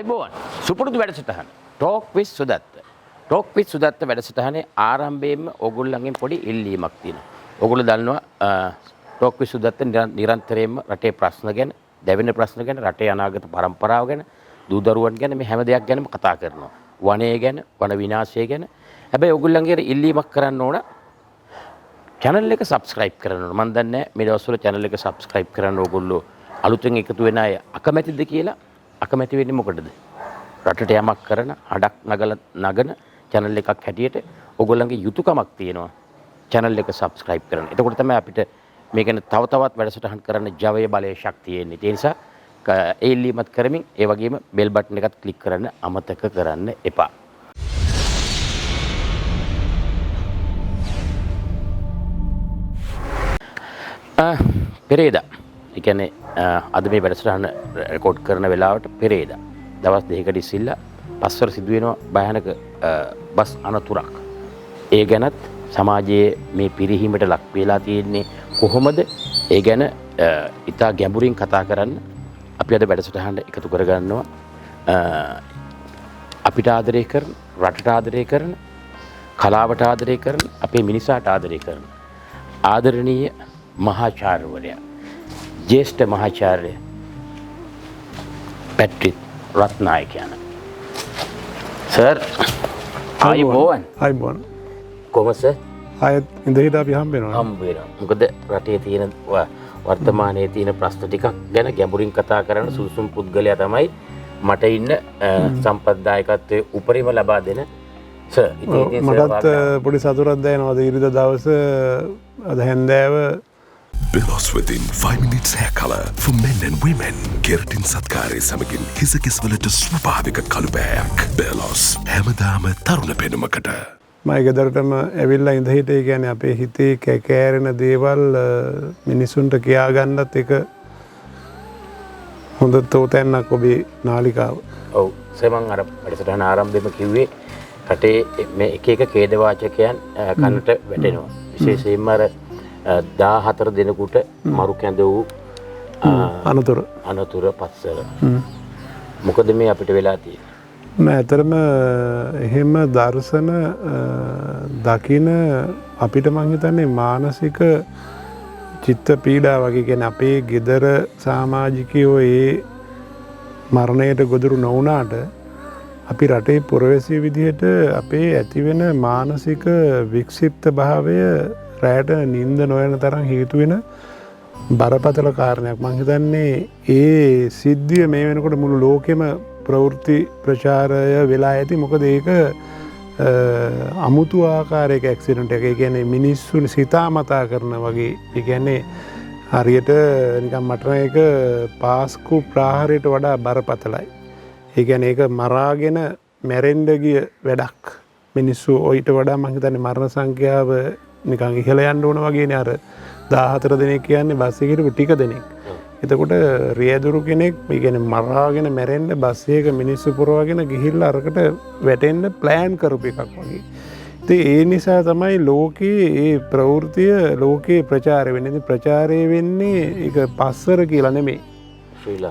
අයිබෝන් සුපුරුදු වැඩසටහන ටෝක් විත් සුදත්ත. ටෝක් විත් සුදත්ත වැඩසටහනේ ආරම්භයේම ඕගොල්ලන්ගෙන් පොඩි ඉල්ලීමක් තියෙනවා. ඕගොල්ලෝ දන්නවා ටෝක් විත් සුදත්ත නිරන්තරයෙන්ම රටේ ප්‍රශ්න ගැන, දැවෙන ප්‍රශ්න ගැන, රටේ අනාගත පරම්පරාව ගැන, දූ දරුවන් ගැන මේ හැම දෙයක් ගැනම කතා කරනවා. වනය ගැන, වන විනාශය ගැන. හැබැයි ඕගොල්ලන්ගේ ඉල්ලීමක් කරන්න ඕන channel එක subscribe කරන්න ඕන. මම දන්නේ මේ දවස්වල channel එක subscribe කරන්න ඕගොල්ලෝ අලුතෙන් එකතු වෙන අය අකමැතිද කියලා. අකමැති වෙන්නේ මොකටද? රටට යමක් කරන හඩක් නගන channel එකක් හැටියට ඕගොල්ලන්ගේ යුතුයකමක් තියෙනවා channel එක subscribe කරන්න. එතකොට තමයි අපිට මේ ගැන තව තවත් වැඩසටහන් කරන්න ජවයේ බලයේ ශක්තිය එන්නේ. ඒ නිසා ඒ ඉල්ලීමත් කරමින් ඒ වගේම bell button එකත් click කරන්න අමතක කරන්න එපා. පෙරේදා. ඒ කියන්නේ අද මේ වැඩසටහන රෙකෝඩ් කරන වෙලාවට පෙරේදා දවස් දෙකකට ඉස්සෙල්ලා පස්වර සිදුවෙන භයානක බස් අනතුරක්. ඒ ගැනත් සමාජයේ මේ පිරිහීමට ලක් වෙලා තියෙන්නේ කොහොමද? ඒ ගැන ඉතා ගැඹුරින් කතා කරන්න අපි අද වැඩසටහනට එකතු කරගන්නවා. අපිට ආදරය කරන, රටට ආදරය කරන, කලාවට ආදරය කරන, අපේ මිනිසාට ආදරය කරන ආදරණීය මහාචාර්යවරයා, ज्येष्ठ महाचार्य पैट्रिक रत्नायकයන්. සර් ආයිබෝන් කොහොමද සර්? ආයෙත් ඉඳහිට අපි හම්බ වෙනවා. මොකද රටේ තියෙන වර්තමානයේ තියෙන ප්‍රශ්න ටිකක් ගැන ගැඹුරින් කතා කරන සුසුම් පුද්ගලයා තමයි මට ඉන්න සම්පත්දායකත්වයේ උපරිම ලබා දෙන සර්. මටත් පොඩි සතුටක් දැනෙනවා. ඉරිදා දවස අද හැන්දෑව Belos within 5 minutes hair color for men and women. Keratin සත්කාරයේ සමගින් හිස කෙස්වලට ස්වභාවික කළුබෑයක්. Belos හැමදාම තරුණ පෙනුමකට. මම ගෙදරටම ඇවිල්ලා ඉඳහිට ඒ කියන්නේ අපේ හිතේ කැකෑරෙන දේවල් මිනිසුන්ට කියා ගන්නත් එක හොඳ තෝතැන්නක් ඔබේ නාලිකාව. ඔව් සමන් අර වැඩසටහන ආරම්භයේම කිව්වේ රටේ මේ එක එක ඛේද වාචකයන් කනට වැටෙනවා. විශේෂයෙන්ම අර 14 දිනකට මරු කැඳ වූ අනතුර පස්සර. මොකද මේ අපිට වෙලා තියෙන්නේ? නෑ ඇතරම එහෙම දර්ශන දකින අපිට මං හිතන්නේ මානසික චිත්ත පීඩා වගේ. කියන්නේ අපේ ගෙදර සමාජිකයෝ ඒ මරණයට ගොදුරු නොවුනාට අපි රටේ පුරවැසිය විදිහට අපේ ඇතිවෙන මානසික වික්ෂිප්ත භාවය රැට නින්ද නොයන තරම් හේතු වෙන බරපතල කාරණයක්. මං හිතන්නේ ඒ සිද්ධිය මේ වෙනකොට මුළු ලෝකෙම ප්‍රවෘත්ති ප්‍රචාරය වෙලා ඇති. මොකද ඒක අමුතු ආකාරයක ඇක්සිඩන්ට් එකක්. ඒ කියන්නේ මිනිස්සුන් සිතාමතා කරන වගේ. ඒ කියන්නේ හරියට නිකන් මටන එක පාස්කු ප්‍රාහාරයට වඩා බරපතලයි. ඒ කියන්නේ ඒක මරාගෙන මැරෙන්න ගිය වැඩක්. මිනිස්සු ඔයිට වඩා මං හිතන්නේ මරණ සංඛ්‍යාව නිකන් ඉහළ යන්න ඕන වගේනේ. අර 14 දෙනෙක් කියන්නේ බස් එකේ හිටපු ටික දෙනෙක්. එතකොට රියදුරු කෙනෙක් මේ කියන්නේ මරාගෙන මැරෙන්න බස් එකක මිනිස්සු පුරවගෙන ගිහිල්ලා අරකට වැටෙන්න ප්ලෑන් කරපු එකක් වගේ. ඉතින් ඒ නිසා තමයි ලෝකයේ ඒ ප්‍රවෘත්තිය ලෝකේ ප්‍රචාරය වෙන්නේ. ඉතින් ප්‍රචාරය වෙන්නේ ඒක පස්සර කියලා නෙමෙයි.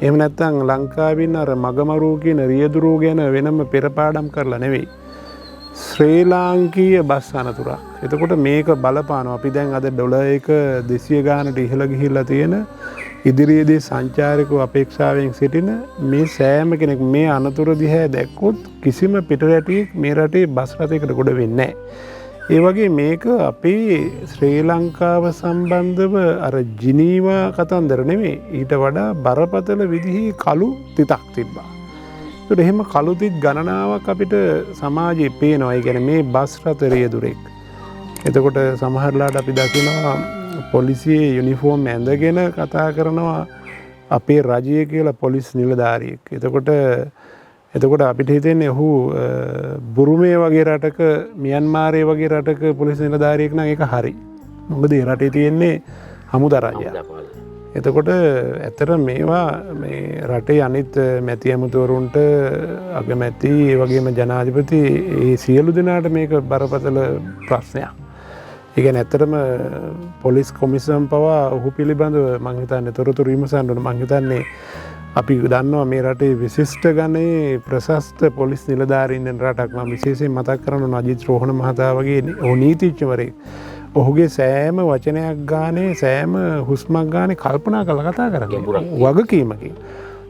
එහෙම නැත්නම් ලංකාවින් අර මගමරු කියන රියදුරු ගැන වෙනම පෙරපාඩම් කරලා නෙවෙයි. ශ්‍රී ලාංකීය බස් අනතුරක්. එතකොට මේක බලපානවා. අපි දැන් අද ඩොලර් එක 200 ගානට ඉහළ ගිහිල්ලා තියෙන ඉදිරියේදී සංචාරකව අපේක්ෂාවෙන් සිටින මේ සෑම කෙනෙක් මේ අනතුර දිහා දැක්කොත් කිසිම පිටරටියෙක් මේ රටේ බස් රථයකට ගොඩ වෙන්නේ නැහැ. ඒ වගේ මේක අපේ ශ්‍රී ලංකාව සම්බන්ධව අර ජිනීවා කතන්දර නෙමෙයි. ඊට වඩා බරපතල විදිහේ කළු තිතක් තිබ්බා. ඒකට එහෙම කළුතිත් ගණනාවක් අපිට සමාජයේ පේනවා. ඒ කියන්නේ මේ බස් රථ රියදුරෙක්. එතකොට සමහරලාට අපි දකිනවා පොලිසියේ යුනිෆෝම් ඇඳගෙන කතා කරනවා අපේ රජය කියලා පොලිස් නිලධාරියෙක්. එතකොට අපිට හිතෙන්නේ ඔහු බුරුමේ වගේ රටක, මියන්මාරයේ වගේ රටක පොලිස් නිලධාරියෙක් නම් ඒක හරි. මොකද ඒ රටේ තියෙන්නේ හමුදා රජයක්. එතකොට ඇතර මේවා මේ රටේ අනිත් මැති ඇමතිවරුන්ට අගමැති ඒ වගේම ජනාධිපති ඒ සියලු දෙනාට මේක බරපතල ප්‍රශ්නයක්. ඒ කියන්නේ ඇත්තටම පොලිස් කොමිසම් පවා ඔහු පිළිබඳව මං හිතන්නේ තොරතුරු විමසන්න ඕන. මං හිතන්නේ අපි දන්නවා මේ රටේ විශිෂ්ට ගණයේ ප්‍රශස්ත පොලිස් නිලධාරීන් ඉන්න රටක්. මම විශේෂයෙන් මතක් කරනවා අජිත් රෝහණ මහතා වගේ නීතිඥවරයෙක්. ඔහුගේ සෑම වචනයක් ගානේ සෑම හුස්මක් ගානේ කල්පනා කරලා කතා කරන්නේ වගකීමකින්.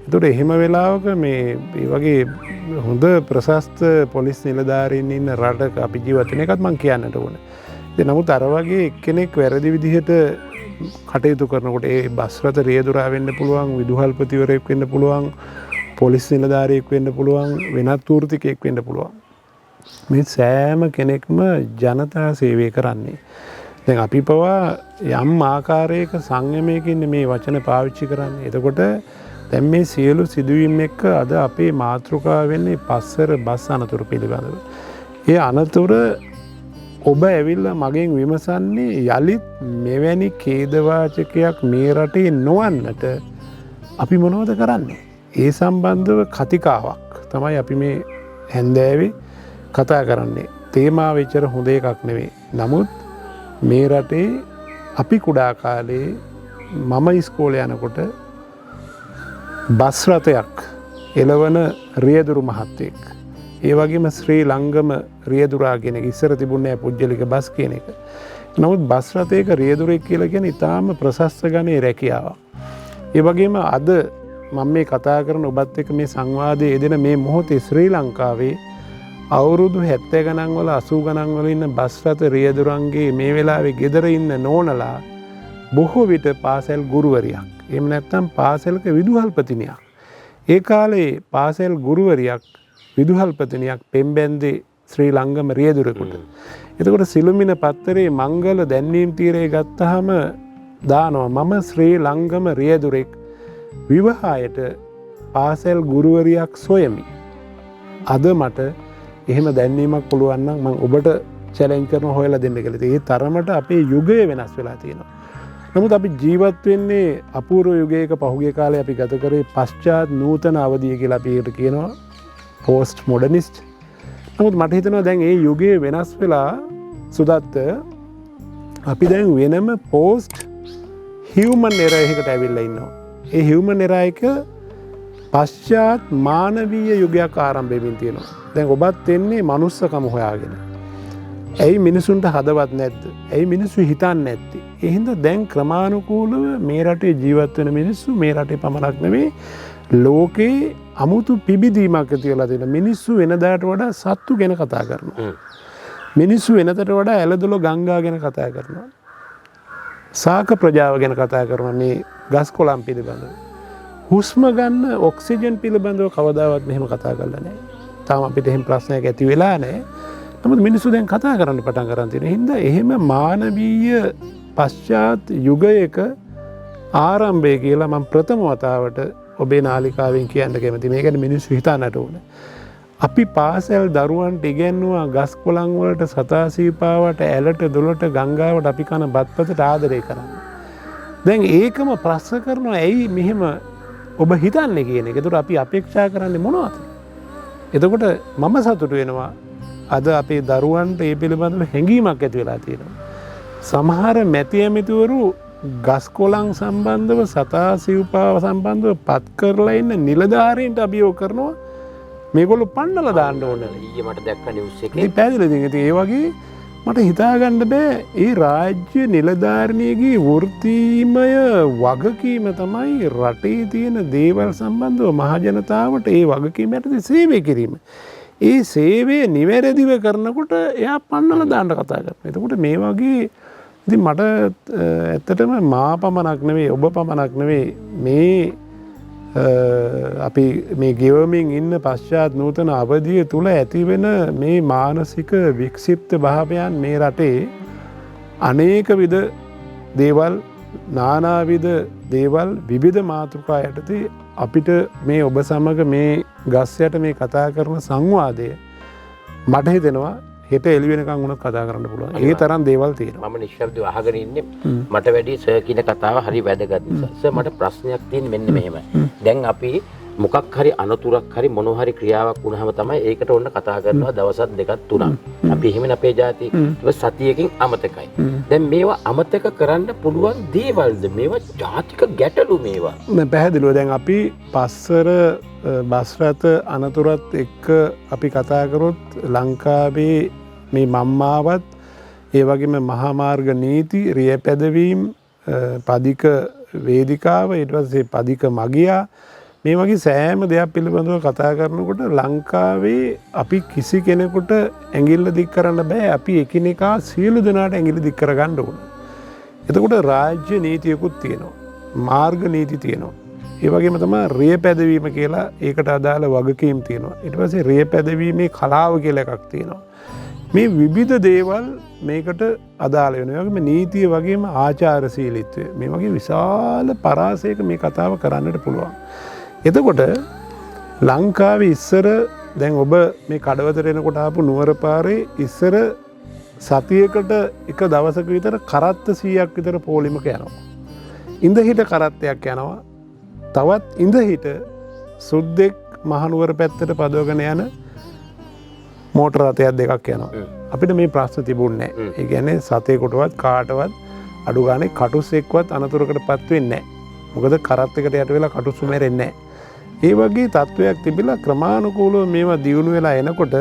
ඒතකොට එහෙම වෙලාවක මේ වගේ හොඳ ප්‍රශස්ත පොලිස් නිලධාරීන් ඉන්න රටක අපි ජීවත් වෙන එකත් මම කියන්නට ඕනේ. නමුත් අර වගේ එක්කෙනෙක් වැරදි විදිහට කටයුතු කරනකොට ඒ බස් රථ රියදුරා වෙන්න පුළුවන්, විදුහල්පතිවරයෙක් වෙන්න පුළුවන්, පොලිස් නිලධාරියෙක් වෙන්න පුළුවන්, වෙනත් වෘත්තිකයෙක් වෙන්න පුළුවන්. මේ සෑම කෙනෙක්ම ජනතා සේවය කරන්නේ. දැන් අපි පවා යම් ආකාරයක සංයමයකින් මේ වචන පාවිච්චි කරන්නේ. එතකොට දැන් මේ සියලු සිදුවීම් එක්ක අද අපේ මාතෘකාව වෙන්නේ පස්සර බස් අනතුරු පිළිබඳව. ඒ අනතුර ඔබ ඇවිල්ලා මගෙන් විමසන්නේ යළිත් මෙවැනි ඛේදවාචකයක් මේ රටේ නොවන්නට අපි මොනවද කරන්නේ? ඒ සම්බන්ධව කතිකාවක් තමයි අපි මේ හැන්දෑවේ කතා කරන්නේ. තේමාව එච්චර හොඳ එකක් නෙවෙයි. නමුත් මේ රටේ අපි කුඩා කාලේ මම ඉස්කෝලේ යනකොට බස් රථයක් එළවන රියදුරු මහත්තයෙක්, ඒ වගේම ශ්‍රී ලංගම රියදුරා කියන එක ඉස්සර තිබුණේ පුජ්‍යලික බස් කියන එක. නමුත් බස් රථයක රියදුරෙක් කියලා කියන්නේ ඊටාම ප්‍රශස්ත ගණයේ රැකියාවක්. ඒ වගේම අද මම මේ කතා කරන ඔබත් එක්ක මේ සංවාදයේ යෙදෙන මේ මොහොතේ ශ්‍රී ලංකාවේ අවුරුදු 70 ගණන් වල 80 ගණන් වල ඉන්න බස් රථ රියදුරන්ගේ මේ වෙලාවේ ගෙදර ඉන්න නෝනලා බොහෝ විට පාසල් ගුරුවරියක්, එහෙම නැත්නම් පාසලක විදුහල්පතිනියක්. ඒ කාලේ පාසල් ගුරුවරියක් විදුහල්පතිනියක් පෙම්බැන්දේ ශ්‍රී ලංගම රියදුරෙකුට. එතකොට සිළුමිණ පත්තරේ මංගල දැන්වීම් තීරය ගත්තාම දානවා මම ශ්‍රී ලංගම රියදුරෙක් විවාහයට පාසල් ගුරුවරියක් සොයමි. අද මට එහෙම දැන්වීමක් පුළුවන් නම් මම ඔබට චැලෙන්ජ් කරනවා හොයලා දෙන්න කියලා. ඒ තරමට අපේ යුගය වෙනස් වෙලා තියෙනවා. නමුත් අපි ජීවත් වෙන්නේ අපූර්ව යුගයක. පහුගිය කාලේ අපි ගත කරේ පශ්චාත් නූතන අවධිය කියලා අපි ඒකට කියනවා. පෝස්ට් මොඩර්නිස්ට්. නමුත් මට හිතෙනවා දැන් ඒ යුගයේ වෙනස් වෙලා සුදත්ත අපි දැන් වෙනම පෝස්ට් හියුමන් එරර් එකකට ඇවිල්ලා ඉන්නවා. ඒ හියුමන් එරර් එක පශ්චාත් මානවීය යුගයක් ආරම්භ වෙමින් තියෙනවා. දැන් ඔබත් එන්නේ මනුස්සකම හොයාගෙන. ඇයි මිනිසුන්ට හදවත් නැද්ද? ඇයි මිනිස්සු හිතන්නේ නැත්තේ? ඒ හින්දා දැන් ක්‍රමානුකූලව මේ රටේ ජීවත් වෙන මිනිස්සු මේ රටේ පමණක් නෙවෙයි ලෝකේ අමුතු පිබිදීමක් ඇති වෙලා තියෙනවා. මිනිස්සු වෙනදාට වඩා සත්තු ගැන කතා කරනවා. මිනිස්සු වෙනතට වඩා ඇලදොල ගංගා ගැන කතා කරනවා. සාක ප්‍රජාව ගැන කතා කරනවා. මේ ගස් කොළන් පිළිබඳව. හුස්ම ගන්න ඔක්සිජන් පිළිබඳව කවදාවත් මෙහෙම කතා කරලා නැහැ. තාම අපිට එහෙම ප්‍රශ්නයක් ඇති වෙලා නැහැ. නමුත් මිනිස්සු දැන් කතා කරන්න පටන් ගන්න තියෙන හින්දා එහෙම මානවීය පශ්චාත් යුගයක ආරම්භය කියලා මම ප්‍රථම වතාවට ඔබේ නාලිකාවෙන් කියන්න කැමතියි. මේකට මිනිස්සු හිතන්නට ඕනේ. අපි පාසල් දරුවන්ට ඉගෙනුවා ගස් කොළන් වලට සතා සීපාවට ඇලට දොලට ගංගාවට අපි කන බත්පතට ආදරය කරන්න. දැන් ඒකම ප්‍රශ්න කරනවා ඇයි මෙහෙම ඔබ හිතන්නේ කියන එක. ඒකට අපි අපේක්ෂා කරන්නේ මොනවද? එතකොට මම සතුටු වෙනවා අද අපේ දරුවන්ට ඒ පිළිබඳව හැඟීමක් ඇති වෙලා තියෙනවා. සමහර මැති ඇමතිවරු ගස් කොළන් සම්බන්ධව සතා සිව්පාව සම්බන්ධව පත් කරලා ඉන්න නිලධාරීන්ට අභියෝග කරනවා මේගොල්ලෝ පන්නලා දාන්න ඕන. ඊයේ මට දැක්ක නිවුස් එකේ. ඉතින් පැහැදිලිද? ඉතින් ඒ වගේ මට හිතාගන්න බෑ ඒ රාජ්‍ය නිලධාරිනියගේ වෘත්තීමය වගකීම තමයි රටේ තියෙන දේවල් සම්බන්ධව මහජනතාවට ඒ වගකීම යටතේ සේවය කිරීම. ඒ සේවය නිවැරදිව කරනකොට එයා පන්නලා දාන්න කතා කරනවා. එතකොට මේ වගේ ඉතින් මට ඇත්තටම මා පමණක් නෙවෙයි ඔබ පමණක් නෙවෙයි මේ අපි මේ ගෙවමින් ඉන්න පශ්චාත් නූතන අවධිය තුල ඇතිවෙන මේ මානසික වික්ෂිප්ත භාවයන් මේ රටේ අනේක විද දේවල් නානාවිද දේවල් විවිධ මාතෘකා යටතේ අපිට මේ ඔබ සමග මේ ගස් යට මේ කතා කරන සංවාදය මට හිතෙනවා හෙට එළි වෙනකන් උනත් කතා කරන්න පුළුවන්. ඒ තරම් දේවල් තියෙනවා. මම නිශ්ශබ්දව අහගෙන ඉන්නේ මට වැඩි සර් කියන කතාව හරි වැදගත් නිසා. සර් මට ප්‍රශ්නයක් තියෙන්නේ මෙන්න මෙහෙම. දැන් අපි මොකක් හරි අනතුරක් හරි මොන හරි ක්‍රියාවක් වුණාම තමයි ඒකට ඔන්න කතා කරනවා දවසක් දෙකක් තුනක්. අපි එහෙමනේ අපේ ජාතිය. ඒක සතියකින් අමතකයි. දැන් මේවා අමතක කරන්න පුළුවන් දේවල්ද? මේවා ජාතික ගැටලු මේවා. පැහැදිලිව දැන් අපි පස්සර බස් රථ අනතුරත් එක්ක අපි කතා කරොත් ලංකාවේ මේ මම්මාවත් ඒ වගේම මහා මාර්ග නීති රිය පැදවීම පදික වේදිකාව ඊට පස්සේ පදික මගියා මේ වගේ සෑම දෙයක් පිළිබඳව කතා කරනකොට ලංකාවේ අපි කිසි කෙනෙකුට ඇඟිල්ල දික් කරන්න බෑ. අපි එකිනෙකා සියලු දෙනාට ඇඟිලි දික් කරගන්න ඕන. එතකොට රාජ්‍ය නීතියකුත් තියෙනවා. මාර්ග නීති තියෙනවා. ඒ වගේම තමයි රිය පැදවීම කියලා ඒකට අදාළ වගකීම් තියෙනවා. ඊට පස්සේ රිය පැදවීමේ කලාව කියලා එකක් තියෙනවා. මේ විවිධ දේවල් මේකට අදාළ වෙනවා. ඒ වගේම නීතිය වගේම ආචාරශීලීත්වය මේ වගේ විශාල පරාසයක මේ කතාව කරන්නට පුළුවන්. එතකොට ලංකාවේ ඉස්සර දැන් ඔබ මේ කඩවතට එනකොට ආපු නුවර පාරේ ඉස්සර සතියකට එක දවසක විතර කරත්ත 100ක් විතර පොලිමක යනවා. ඉඳහිට කරත්තයක් යනවා. තවත් ඉඳහිට සුද්දෙක් මහනුවර පැත්තට පදවගෙන යන මෝටර රථයක් දෙකක් යනවා. අපිට මේ ප්‍රශ්න තිබුණේ නැහැ. ඒ කියන්නේ සතේකටවත් කාටවත් අඩු ගානේ කටුස් එක්කවත් අනතුරකටපත් වෙන්නේ නැහැ. මොකද කරත් එකට යට වෙලා කටුස් උමරෙන්නේ නැහැ. ඒ වගේ තත්වයක් තිබිලා ක්‍රමානුකූලව මේවා දියුණු වෙලා එනකොට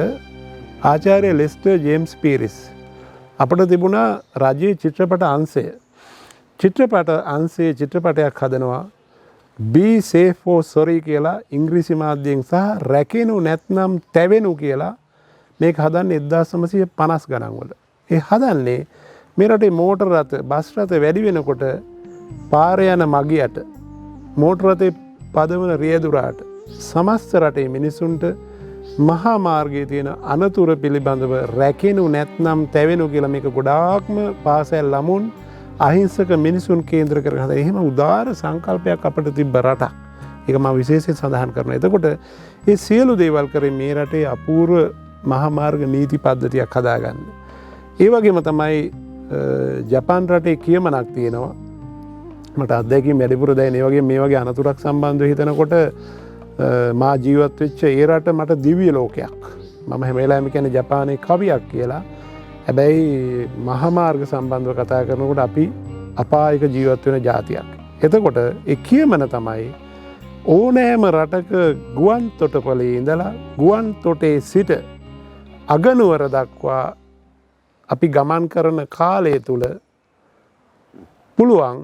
ආචාර්ය ලෙස්ටර් ජේම්ස් පීරිස් අපිට තිබුණා රජයේ චිත්‍රපට අංශය. චිත්‍රපට අංශයේ චිත්‍රපටයක් හදනවා Be Safe for Sorry කියලා ඉංග්‍රීසි මාධ්‍යයෙන් සහ රැකෙනු නැත්නම් තැවෙනු කියලා මේක හදන්නේ 1950 ගණන් වල. ඒ හදන්නේ මේ රටේ මෝටර රථ බස් රථ වැඩි වෙනකොට පාරේ යන මගියට මෝටර රථේ පදවන රියදුරාට සමස්ත රටේ මිනිසුන්ට මහා මාර්ගයේ තියෙන අනතුර පිළිබඳව රැකෙනු නැත්නම් තැවෙනු කියලා මේක ගොඩාක්ම පාසල් ළමුන් අහිංසක මිනිසුන් කේන්ද්‍ර කරගෙන හදා එහෙම උදාර සංකල්පයක් අපිට තිබ්බ රටක්. ඒක මම විශේෂයෙන් සඳහන් කරනවා. එතකොට මේ සියලු දේවල් කරේ මේ රටේ අපූර්ව මහා මාර්ග නීති පද්ධතියක් හදාගන්න. ඒ වගේම තමයි ජපාන් රටේ කියමනක් තියෙනවා. මට අත්දැකීම් වැඩිපුර දැනෙන ඒ වගේ මේ වගේ අනතුරක් සම්බන්ධව හිතනකොට මා ජීවත් වෙච්ච ඒ රට මට දිව්‍ය ලෝකයක්. මම හැම වෙලාවෙම කියන්නේ ජපානයේ කවියක් කියලා. හැබැයි මහා මාර්ග සම්බන්ධව කතා කරනකොට අපි අපායක ජීවත් වෙන ජාතියක්. එතකොට ඒ කියමන තමයි ඕනෑම රටක ගුවන් තොටුපළේ ඉඳලා ගුවන් තොටේ සිට අගනුවර දක්වා අපි ගමන් කරන කාලය තුල පුළුවන්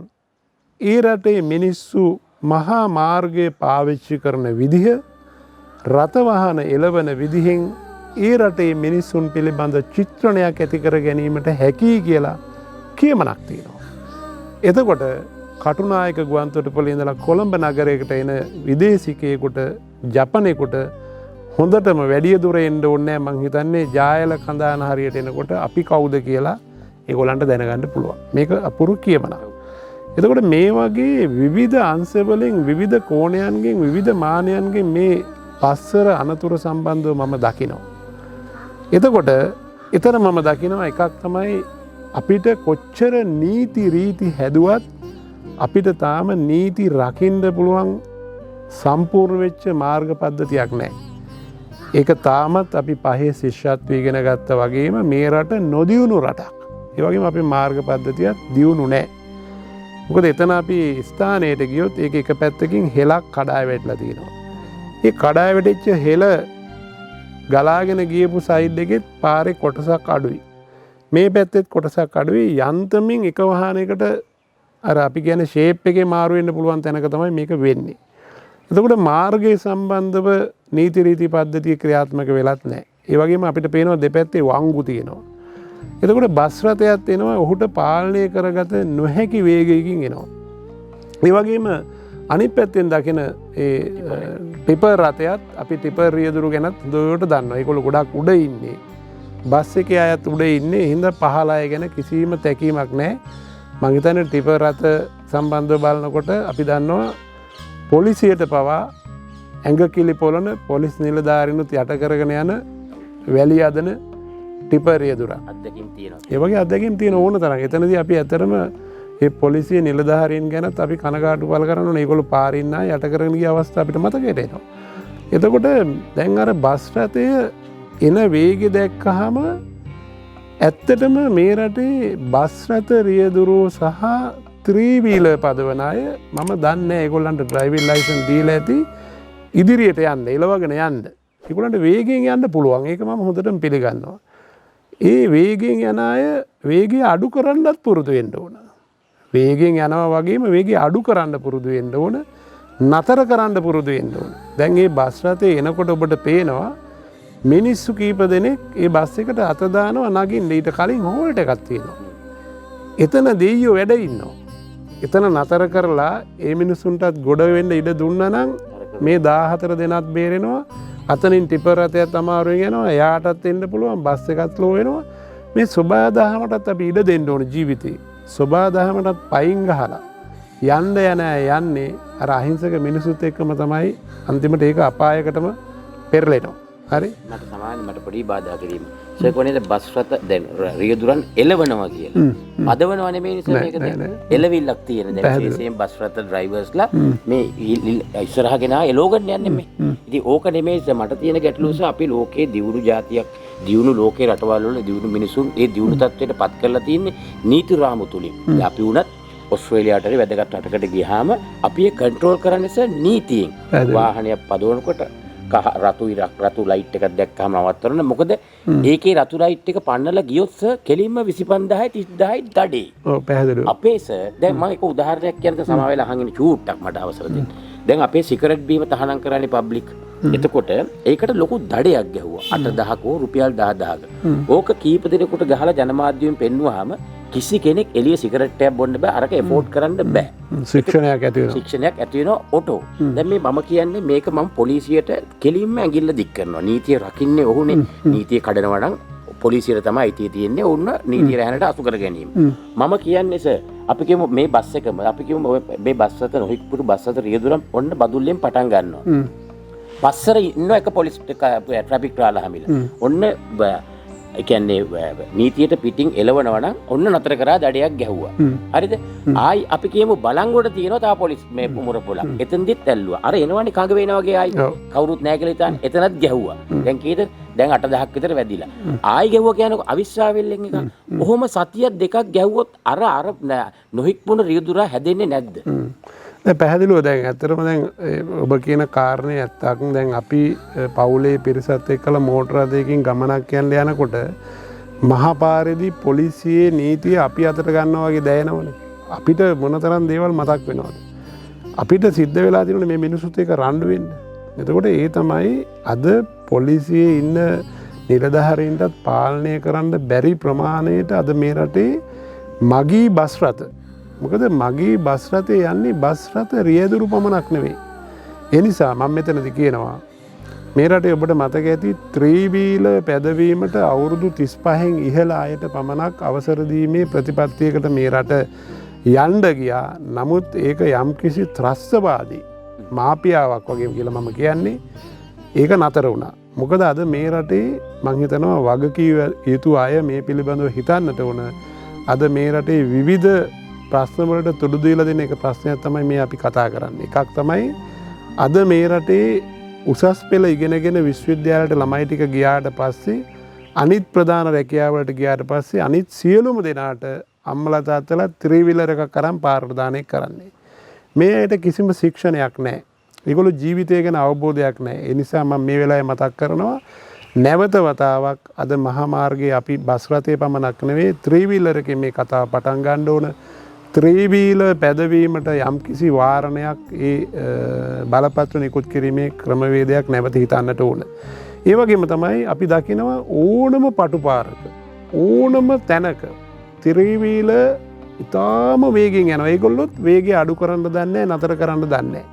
ඒ රටේ මිනිස්සු මහා මාර්ගය පාවිච්චි කරන විදිහ රථ වාහන එළවන විදිහෙන් ඒ රටේ මිනිස්සුන් පිළිබඳ චිත්‍රණයක් ඇති කර ගැනීමට හැකි කියලා කියමනක් තියෙනවා. එතකොට කටුනායක ගුවන්තොටුපළේ ඉඳලා කොළඹ නගරයකට එන විදේශිකයෙකුට ජපනෙකුට හොඳටම වැඩි දුර එන්න ඕනේ නැහැ. මං හිතන්නේ ජායල කඳාන හරියට එනකොට අපි කවුද කියලා ඒගොල්ලන්ට දැනගන්න පුළුවන්. මේක අපුරු කියමනක්. එතකොට මේ වගේ විවිධ අංශවලින් විවිධ කෝණයන්ගෙන් විවිධ මානයන්ගෙන් මේ පස්සර අනතුරු සම්බන්ධව මම දකිනවා. එතකොට ඊතර මම දකිනවා එකක් තමයි අපිට කොච්චර නීති රීති හැදුවත් අපිට තාම නීති රකින්න පුළුවන් සම්පූර්ණ වෙච්ච මාර්ග පද්ධතියක් නැහැ. ඒක තාමත් අපි පහේ ශිෂ්‍යත්වය ඉගෙන ගත්තා වගේම මේ රට නොදියුණු රටක්. ඒ වගේම අපේ මාර්ග පද්ධතියක් දියුණු නැහැ. මොකද එතන අපි ස්ථානයට ගියොත් ඒක එක පැත්තකින් හෙලක් කඩාය වැටලා තියෙනවා. ඒ කඩාය වැටිච්ච හෙල ගලාගෙන ගියපු සයිඩ් එකෙත් පාරේ කොටසක් අඩුයි. මේ පැත්තෙත් කොටසක් අඩුයි. යන්තමින් එක වාහනයකට අර අපි කියන්නේ ෂේප් එකේ මාරු වෙන්න පුළුවන් තැනක තමයි මේක වෙන්නේ. එතකොට මාර්ගයේ සම්බන්ධව නීති රීති පද්ධතිය ක්‍රියාත්මක වෙලත් නැහැ. ඒ වගේම අපිට පේනවා දෙපැත්තේ වංගු තියෙනවා. එතකොට බස් රථයක් එනවා ඔහුට පාලනය කරගත නොහැකි වේගයකින් එනවා. ඒ වගේම අනිත් පැත්තෙන් දකින ඒ ටිපර් රථයත් අපි ටිපර් රියදුරු ගැනත් හොඳට දන්නවා. ඒගොල්ලෝ ගොඩක් උඩ ඉන්නේ. බස් එකේ අයත් උඩ ඉන්නේ. ඒ හින්දා පහළ අය ගැන කිසිම තැකීමක් නැහැ. මං හිතන්නේ ටිපර් රථ සම්බන්ධව බලනකොට අපි දන්නවා පොලිසියට පවා ඇඟ කිලි පොළන පොලිස් නිලධාරීනුත් යට කරගෙන යන වැලි අදන ටිපර් රියදුරා අත්දැකීම් තියෙනවා. ඒ වගේ අත්දැකීම් තියෙන ඕන තරම්. එතනදී අපි ඇත්තටම ඒ පොලිසිය නිලධාරීන් ගැනත් අපි කනගාටු පළ කරනවා. ඒගොල්ලෝ පාරින් නා යට කරගෙන ගිය අවස්ථා අපිට මතකයට එනවා. එතකොට දැන් අර බස් රථය එන වේගය දැක්කහම ඇත්තටම මේ රටේ බස් රථ රියදුරෝ සහ ත්‍රීවීලර් පදවන අය මම දන්නේ ඒගොල්ලන්ට ඩ්‍රයිවිං ලයිසන්ස් දීලා ඇති ඉදිරියට යන්න එලවගෙන යන්න. ඒගොල්ලන්ට වේගයෙන් යන්න පුළුවන්. ඒක මම හොඳටම පිළිගන්නවා. ඒ වේගයෙන් යන අය වේගය අඩු කරන්නත් පුරුදු වෙන්න ඕන. වේගයෙන් යනවා වගේම වේගය අඩු කරන්න පුරුදු වෙන්න ඕන. නතර කරන්න පුරුදු වෙන්න ඕන. දැන් මේ බස් රථේ එනකොට ඔබට පේනවා මිනිස්සු කීප දෙනෙක් ඒ බස් එකට අත දානවා නගින්න. ඊට කලින් හෝල්ට් එකක් තියෙනවා. එතන දෙයියෝ වැඩ ඉන්නවා. එතන නතර කරලා ඒ මිනිසුන්ටත් ගොඩ වෙන්න ඉඩ දුන්නා නම් මේ 14 දෙනාත් බේරෙනවා. අතනින් ටිපර් රථයත් අමාරුවෙන් යනවා. එයාටත් එන්න පුළුවන්. බස් එකත් ලෝ වෙනවා. මේ සබහා දහමටත් අපි ඉඩ දෙන්න ඕන ජීවිතේ. සබහා දහමටත් පයින් ගහලා යන්න යන්නේ අර අහිංසක මිනිසුත් එක්කම තමයි අන්තිමට ඒක අපායකටම පෙරලෙනවා. හරි? මට සමාන මට පොඩි බාධා කිරීම. සේකොනේ බස් රථ දැන් රියදුරන් එලවනවා කියලා. පදවනවා නෙමෙයි නිසා මේක දැන් එලවිල්ලක් තියෙන. දැන් විශේෂයෙන් බස් රථ ඩ්‍රයිවර්ස්ලා මේ ඉස්සරහ ගෙනා එලෝගන්න යන්නේ මේ. ඉතින් ඕක නෙමෙයි මට තියෙන ගැටලුව අපි ලෝකේ දියුණු జాතියක් දියුණු ලෝකේ රටවල් වල දියුණු මිනිසුන් ඒ දියුණු තත්ත්වයට පත් කරලා තියෙන්නේ නීති රාමු තුලින්. අපි උනත් ඔස්ට්‍රේලියාවට හරි වැදගත් රටකට ගියාම අපි ඒ කන්ට්‍රෝල් කරන්නේ නීතියෙන්. වාහනයක් පදවනකොට රතු ලයිට් එකක් දැක්කම නවත්තන්න. මොකද ඒකේ රතු ලයිට් එක පන්නලා ගියොත් කෙලින්ම 25000යි 30000යි දඩේ. ඔව් පැහැදිලිව. අපේ දැන් මම එක උදාහරණයක් කියන්න සමා වෙලා අහගෙන චූට්ටක් මට අවසර දෙන්න. දැන් අපේ සිගරට් බීම තහනම් කරන්නේ පබ්ලික්. එතකොට ඒකට ලොකු දඩයක් ගැහුවා. 8000ක රුපියල් 10000ක. ඕක කීප දිනකට ගහලා ජනමාධ්‍යයෙන් පෙන්නුවාම කිසි කෙනෙක් එළිය සිගරට් එකක් බොන්න බෑ. අරක එෆෝඩ් කරන්න බෑ. ශික්ෂණයක් ඇති වෙනවා. ශික්ෂණයක් ඇති වෙනවා ඔටෝ. දැන් මේ මම කියන්නේ මේක මම පොලිසියට කෙලින්ම ඇඟිල්ල දික් කරනවා. නීතිය රකින්නේ ඔහුනේ. නීතිය කඩනවා නම් පොලිසියට තමයි අයිතිය තියෙන්නේ. ඔන්න නීතිය රැහැනට අසු කර ගැනීම. මම කියන්නේ අපි කියමු මේ බස් එකම අපි කියමු මේ බස් රථ නොහික්පුරු බස් රථ රියදුරන් ඔන්න බදුල්ලෙන් පටන් ගන්නවා. පස්සර ඉන්න එක පොලිස් ට්‍රැෆික් රාලා හැමිලා. ඔන්න ඒ කියන්නේ නීතියට පිටින් එලවනවා නම් ඔන්න නතර කරා දඩයක් ගැහුවා. හරිද? ආයි අපි කියමු බලංගොඩ තියෙනවා තා පොලිස් මේ මුරපොලා. එතෙන්දිත් ඇල්ලුවා. අර එනවනේ කඟ වේනා වගේ ආයි කවුරුත් නැහැ කියලා හිතාන එතනත් ගැහුවා. දැන් කීයද? දැන් 8000ක් විතර වැදිලා. ආයි ගැහුවා කියන්නේ අවිශ්වාසයෙන් එක. ඔහොම සතියක් දෙකක් ගැහුවොත් අර නොහික්මුණ රියදුරා හැදෙන්නේ නැද්ද? දැන් පැහැදිලිව දැන් ඇත්තටම දැන් ඔබ කියන කාරණේ ඇත්තක්. දැන් අපි පවුලේ පිරිසත් එක්කලා මෝටර රථයකින් ගමනක් යන්න යනකොට මහා පාරේදී පොලිසියේ නීතිය අපි අතට ගන්නවා වගේ දැනෙනවනේ. අපිට මොනතරම් දේවල් මතක් වෙනවද? අපිට සිද්ධ වෙලා තියෙන්නේ මේ මිනිස්සුත් එක්ක රණ්ඩු වෙන්න. එතකොට ඒ තමයි අද පොලිසියේ ඉන්න නිලධාරීන්ටත් පාලනය කරන්න බැරි ප්‍රමාණයට අද මේ රටේ මගී බස් රථ. මොකද මගේ බස් රථේ යන්නේ බස් රථ රියදුරු පමණක් නෙවෙයි. ඒ නිසා මම මෙතනදි කියනවා මේ රටේ ඔබට මතක ඇති ත්‍රිවීලර් පැදවීමට අවුරුදු 35න් ඉහළ අයට පමණක් අවසර දීමේ ප්‍රතිපත්තියකට මේ රට යන්න ගියා. නමුත් ඒක යම්කිසි ත්‍රස්තවාදී මාපියාවක් වගේ කියලා මම කියන්නේ ඒක නතර වුණා. මොකද අද මේ රටේ මං හිතනවා වගකීම් යුතු අය මේ පිළිබඳව හිතන්නට ඕන. අද මේ රටේ විවිධ ප්‍රශ්න වලට තුඩු දීලා දෙන එක ප්‍රශ්නයක් තමයි මේ අපි කතා කරන්නේ. එකක් තමයි අද මේ රටේ උසස් පෙළ ඉගෙනගෙන විශ්වවිද්‍යාලයට ළමයි ටික ගියාට පස්සේ අනිත් ප්‍රධාන රැකියාවලට ගියාට පස්සේ අනිත් සියලුම දෙනාට අම්මලා තාත්තලා ත්‍රිවිලර් එකක් අරන් පාරට දාන එක කරන්නේ. මේ ඇයිට කිසිම ශික්ෂණයක් නැහැ. ඒගොල්ලෝ ජීවිතය ගැන අවබෝධයක් නැහැ. ඒ නිසා මම මේ වෙලාවේ මතක් කරනවා නැවත වතාවක් අද මහා මාර්ගයේ අපි බස් රථයේ පමණක් නෙවෙයි ත්‍රිවිලර් එකේ මේ කතාව පටන් ගන්න ඕන. ත්‍රිවීලර් පැදවීමට යම්කිසි වාරණයක් ඒ බලපත්‍ර නිකුත් කිරීමේ ක්‍රමවේදයක් නැවත හිතන්නට ඕන. ඒ වගේම තමයි අපි දකිනවා ඕනම පටුපාරක ඕනම තැනක ත්‍රිවීලර් ඉතාම වේගෙන් යනවා. ඒගොල්ලොත් වේගය අඩු කරන්න දන්නේ නතර කරන්න දන්නේ.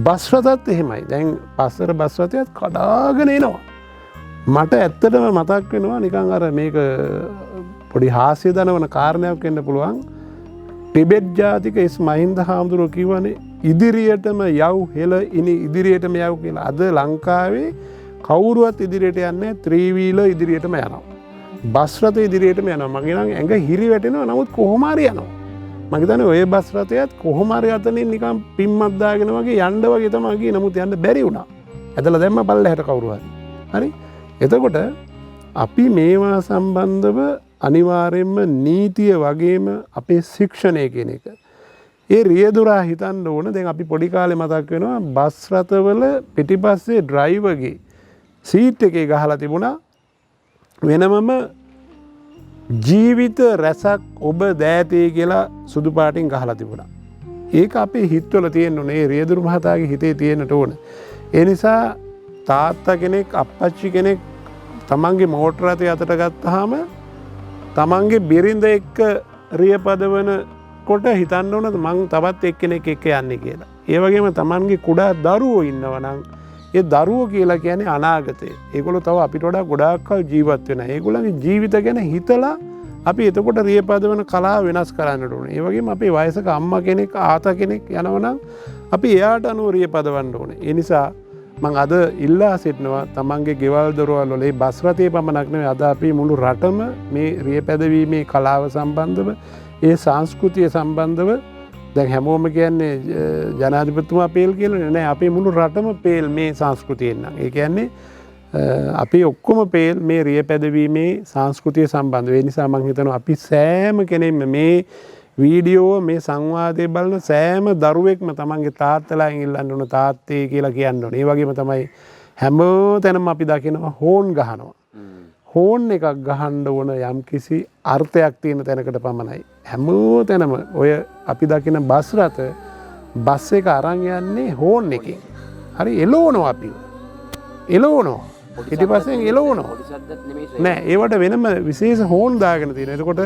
බස් රථත් එහෙමයි. දැන් පස්සර බස් රථයත් කඩාගෙන එනවා. මට ඇත්තටම මතක් වෙනවා නිකන් අර මේක පොඩි හාස්‍ය දනවන කාරණයක් වෙන්න පුළුවන්. ටිබෙට් ජාතික මහින්ද හාමුදුරුවෝ කිව්වනේ ඉදිරියටම යව් හෙළ ඉනි ඉදිරියටම යව් කියලා. අද ලංකාවේ කවුරුවත් ඉදිරියට යන්නේ ත්‍රිවීලර් ඉදිරියටම යනවා. බස් රථ ඉදිරියටම යනවා. මගේ නම් ඇඟ හිරි වැටෙනවා. නමුත් කොහොම හරි යනවා. මම හිතන්නේ ඔය බස් රථයත් කොහොම හරි අතනින් නිකන් පිම්මක් දාගෙන වගේ යන්න වගේ තමයි ගියේ. නමුත් යන්න බැරි වුණා. ඇදලා දැම්ම පල්ලෙහාට කවුරු හරි. හරි. එතකොට අපි මේවා සම්බන්ධව අනිවාර්යයෙන්ම නීතිය වගේම අපේ ශික්ෂණය කියන එක. ඒ රියදුරා හිතන්න ඕන. දැන් අපි පොඩි කාලේ මතක් වෙනවා බස් රථවල පිටිපස්සේ ඩ්‍රයිවර්ගේ සීට් එකේ ගහලා තිබුණා වෙනමම ජීවිත රැසක් ඔබ දෑතේ කියලා සුදු පාටින් ගහලා තිබුණා. ඒක අපේ හිතවල තියෙන්න ඕනේ. ඒ රියදුරු මහතාගේ හිතේ තියෙන්නට ඕන. ඒ නිසා තාත්තා කෙනෙක් අප්පච්චි කෙනෙක් තමන්ගේ මෝටර රථය අතට ගත්තාම තමන්ගේ බිරිඳ එක්ක රියපදවන කොට හිතන්න ඕනද මං තවත් එක්කෙනෙක් එක්ක යන්නේ කියලා. ඒ වගේම තමන්ගේ කුඩා දරුවෝ ඉන්නවා නම් ඒ දරුවෝ කියලා කියන්නේ අනාගතේ. ඒගොල්ලෝ තව අපිට වඩා ගොඩාක් කල් ජීවත් වෙනවා. ඒගොල්ලන්ගේ ජීවිත ගැන හිතලා අපි එතකොට රියපදවන කලාව වෙනස් කරන්නට ඕනේ. ඒ වගේම අපේ වයසක අම්මා කෙනෙක් ආතා කෙනෙක් යනවා නම් අපි එයාට අනුව රියපදවන්න ඕනේ. ඒ නිසා මං අද ඉල්ලා සිටිනවා තමන්ගේ ගෙවල් දොරවල් වල බස් රථයේ පමණක් නෙවෙයි අද අපි මුළු රටම මේ රියපැදවීමේ කලාව සම්බන්ධව ඒ සංස්කෘතිය සම්බන්ධව දැන් හැමෝම කියන්නේ ජනාධිපතිතුමා පේල් කියලා නෑ අපේ මුළු රටම පේල් මේ සංස්කෘතියෙන් නම්. ඒ කියන්නේ අපි ඔක්කොම පේල් මේ රියපැදවීමේ සංස්කෘතිය සම්බන්ධව. ඒ නිසා මං හිතනවා අපි සෑම කෙනෙක්ම මේ වීඩියෝ මේ සංවාදය බලන සෑම දරුවෙක්ම තමන්ගේ තාත්තලාගෙන් ඉල්ලන්න ඕන තාත්තේ කියලා කියන්න ඕනේ. ඒ වගේම තමයි හැම තැනම අපි දකිනවා හෝන් ගහනවා. හෝන් එකක් ගහන්න ඕන යම් කිසි අර්ථයක් තියෙන තැනකට පමණයි. හැම තැනම ඔය අපි දකින බස් රථ බස් එක අරන් යන්නේ හෝන් එකකින්. හරි එළවනවා අපි. එළවනවා. පිටිපස්සෙන් එළවනවා. නෑ ඒවට වෙනම විශේෂ හෝන් දාගෙන තියෙනවා. එතකොට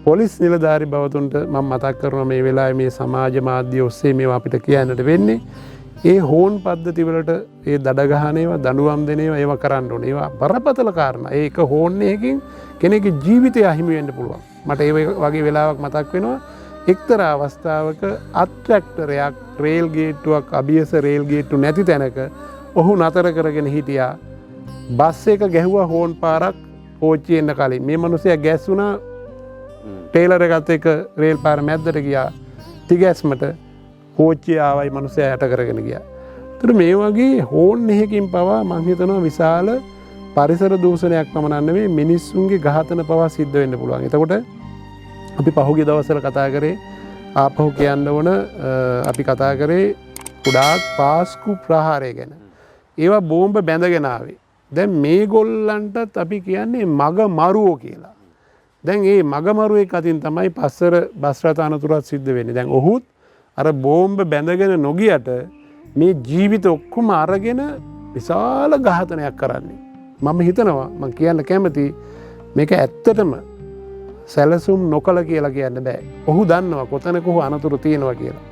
පොලිස් නිලධාරි බවතුන්ට මම මතක් කරනවා මේ වෙලාවේ මේ සමාජ මාධ්‍ය ඔස්සේ මේවා අපිට කියන්නට වෙන්නේ. ඒ හෝන් පද්ධතිවලට ඒ දඩ ගහන ඒවා දඬුවම් දෙන ඒවා කරන්න ඕනේ. ඒවා බරපතල කාරණා. ඒක හෝන් එකකින් කෙනෙකුගේ ජීවිතය අහිමි වෙන්න පුළුවන්. මට ඒ වගේ වෙලාවක් මතක් වෙනවා. එක්තරා අවස්ථාවක අට්‍රැක්ටරයක් රේල් ගේට්ටුවක් අභියස රේල් ගේට්ටු නැති තැනක ඔහු නතර කරගෙන හිටියා. බස් එක ගැහුවා හෝන් පාරක් කෝච්චිය එන්න කලින්. මේ මිනිහයා ගැස්සුණා ටේලර් එකත් එක්ක රේල් පාර මැද්දට ගියා. තිගැස්මට කෝච්චිය ආවයි මිනිහයා යට කරගෙන ගියා. ඒතර මේ වගේ හෝන් එකකින් පවා මම හිතනවා විශාල පරිසර දූෂණයක් පමණක් නෙවෙයි මිනිස්සුන්ගේ ඝාතන පවා සිද්ධ වෙන්න පුළුවන්. එතකොට අපි පහුගිය දවස්වල කතා කරේ ආපහු කියන්න ඕන අපි කතා කරේ කුඩාක් පාස්කු ප්‍රහාරය ගැන. ඒවා බෝම්බ බැඳගෙන ආවේ. දැන් මේගොල්ලන්ටත් අපි කියන්නේ මග මරුවෝ කියලා. දැන් ඒ මග මරුවෙක් අතින් තමයි පස්සර බස් රථ අනතුරක් සිද්ධ වෙන්නේ. දැන් ඔහුත් අර බෝම්බ බැඳගෙන නොගියට මේ ජීවිත ඔක්කොම අරගෙන විශාල ඝාතනයක් කරන්නේ. මම හිතනවා මම කියන්න කැමති මේක ඇත්තටම සැලසුම් නොකළ කියලා කියන්න බෑ. ඔහු දන්නවා කොතනක ඔහු අනතුරු තියෙනවා කියලා.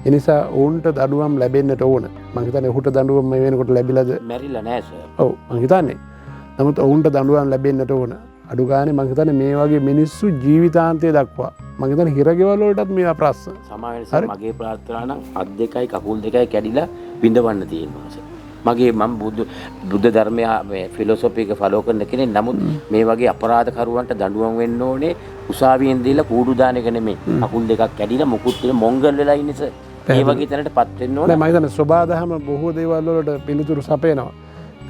ඒ නිසා ඔවුන්ට දඬුවම් ලැබෙන්නට ඕන. මම හිතන්නේ ඔහුට දඬුවම් මේ වෙනකොට ලැබිලාද? මැරිලා නෑ සර්. ඔව් මම හිතන්නේ. නමුත් ඔවුන්ට දඬුවම් ලැබෙන්නට ඕන. අඩු ගානේ මම හිතන්නේ මේ වගේ මිනිස්සු ජීවිතාන්තය දක්වා මම හිතන්නේ හිරගෙවල් වලටත් මේවා ප්‍රශ්න. සමාවෙන්න මගේ ප්‍රාර්ථනා නම් අත් දෙකයි කකුල් දෙකයි කැඩිලා විඳවන්න තියෙනවා සර්. මගේ මම බුද්ධ ධර්මය මේ ෆිලොසොෆි එක ෆලෝ කරන කෙනෙක්. නමුත් මේ වගේ අපරාධකරුවන්ට දඬුවම් වෙන්න ඕනේ උසාවියෙන් දීලා කූඩු දාන එක නෙමෙයි. කකුල් දෙකක් කැඩිලා මුකුත් දෙල මොංගල් වෙලා ඉන්නේ සර්. මේ වගේ තැනටපත් වෙන්න ඕනේ. නෑ මම හිතන්නේ සබාදහම බොහෝ දේවල් වලට පිළිතුරු සපයනවා.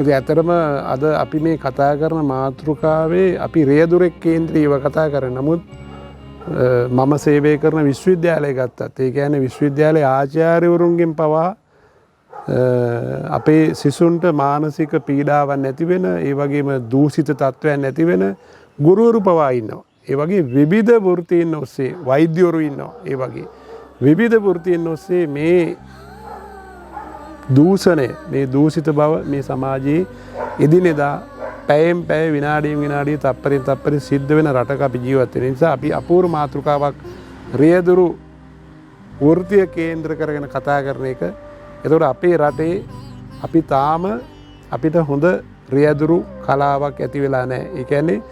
ඒක ඇත්තටම අද අපි මේ කතා කරන මාතෘකාවේ අපි රියදුරෙක් කේන්ද්‍රීයව කතා කරන නමුත් මම සේවය කරන විශ්වවිද්‍යාලය ගත්තත් ඒ කියන්නේ විශ්වවිද්‍යාලයේ ආචාර්යවරුන්ගෙන් පවා අපේ සිසුන්ට මානසික පීඩාවක් නැති වෙන ඒ වගේම දූෂිත තත්ත්වයන් නැති වෙන ගුරුවරු පවා ඉන්නවා. ඒ වගේ විවිධ වෘත්තීන් ඔස්සේ වෛද්‍යවරු ඉන්නවා. ඒ වගේ විවිධ වෘත්තීන් ඔස්සේ මේ දූෂණය මේ දූෂිත බව මේ සමාජයේ එදිනෙදා පැයෙන් පැය විනාඩියෙන් විනාඩිය තප්පරෙන් තප්පරෙන් සිද්ධ වෙන රටක අපි ජීවත් වෙන නිසා අපි අපූර්ව මාතෘකාවක් රියදුරු වෘත්තීය කේන්ද්‍ර කරගෙන කතා කරන එක. එතකොට අපේ රටේ අපි තාම අපිට හොඳ රියදුරු කලාවක් ඇති වෙලා නැහැ. ඒ කියන්නේ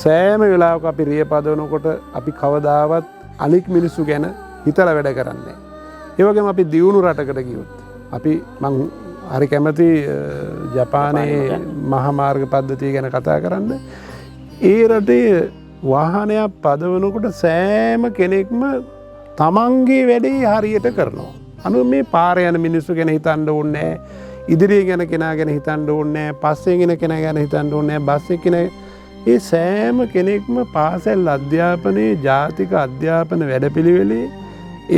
සෑම වෙලාවක අපි රිය පදවනකොට අපි කවදාවත් අනික් මිනිස්සු ගැන හිතලා වැඩ කරන්නේ නැහැ. ඒ වගේම අපි දියුණු රටකට ගියොත් අපි මං හරි කැමති ජපානයේ මහා මාර්ග පද්ධතිය ගැන කතා කරන්න. ඒ රටේ වාහනයක් පදවනකොට සෑම කෙනෙක්ම තමන්ගේ වැඩේ හරියට කරනවා. අනුව මේ පාර යන මිනිස්සු ගැන හිතන්න ඕනේ නැහැ. ඉදිරියේ ගැන කෙනා ගැන හිතන්න ඕනේ නැහැ. පස්සේ එන කෙනා ගැන හිතන්න ඕනේ නැහැ. බස් එකේ ඒ සෑම කෙනෙක්ම පාසල් අධ්‍යාපනයේ ජාතික අධ්‍යාපන වැඩපිළිවෙලේ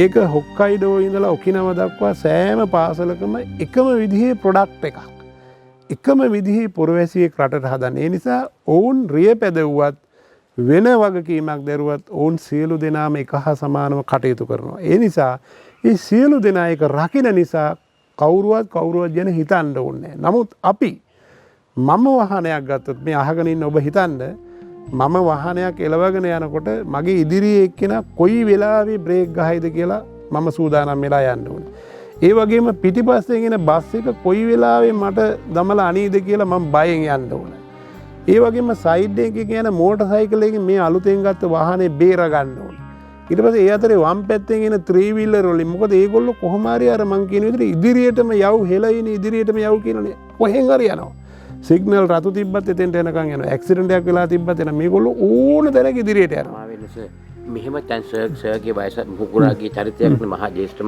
ඒක හොක්කයිඩෝ ඉඳලා ඔකිනව දක්වා සෑම පාසලකම එකම විදිහේ ප්‍රොඩක්ට් එකක්. එකම විදිහේ පුරවැසියෙක් රටට හදන්න. ඒ නිසා ඔවුන් රිය පැදවුවත් වෙන වගකීමක් දැරුවත් ඔවුන් සියලු දෙනාම එක හා සමානව කටයුතු කරනවා. ඒ නිසා මේ සියලු දෙනා එක රකින්න නිසා කවුරුවත් ගැන හිතන්න ඕනේ. නමුත් අපි මම වාහනයක් ගත්තොත් මේ අහගෙන ඉන්න ඔබ හිතන්න මම වාහනයක් එලවගෙන යනකොට මගේ ඉදිරියේ එක්කෙනා කොයි වෙලාවෙ බ්‍රේක් ගහයිද කියලා මම සූදානම් වෙලා යන්න ඕනේ. ඒ වගේම පිටිපස්සෙන් එන බස් එක කොයි වෙලාවෙ මට දමලා අනීද කියලා මම බයෙන් යන්න ඕනේ. ඒ වගේම සයිඩ් එකේ යන මෝටර් සයිකල් එකකින් මේ අලුතෙන් ගත්ත වාහනේ බේර ගන්න ඕනේ. ඊට පස්සේ ඒ අතරේ වම් පැත්තෙන් එන 3 wheeler වලින් මොකද ඒගොල්ලෝ කොහොම හරි අර මං කියන විදිහට ඉදිරියටම යව් හෙලයින ඉදිරියටම යව් කියනනේ කොහෙන් හරි යනවා. සිග්නල් රතු තිබ්බත් එතෙන්ට එනකන් යනවා. ඇක්සිඩන්ට් එකක් වෙලා තිබ්බත් එන මේගොල්ලෝ ඕන තැනක ඉදිරියට යනවා. මෙහෙම තැන් සර්ගේ වයස මුකුරාගේ චරිතයක් මහා ජේෂ්ඨ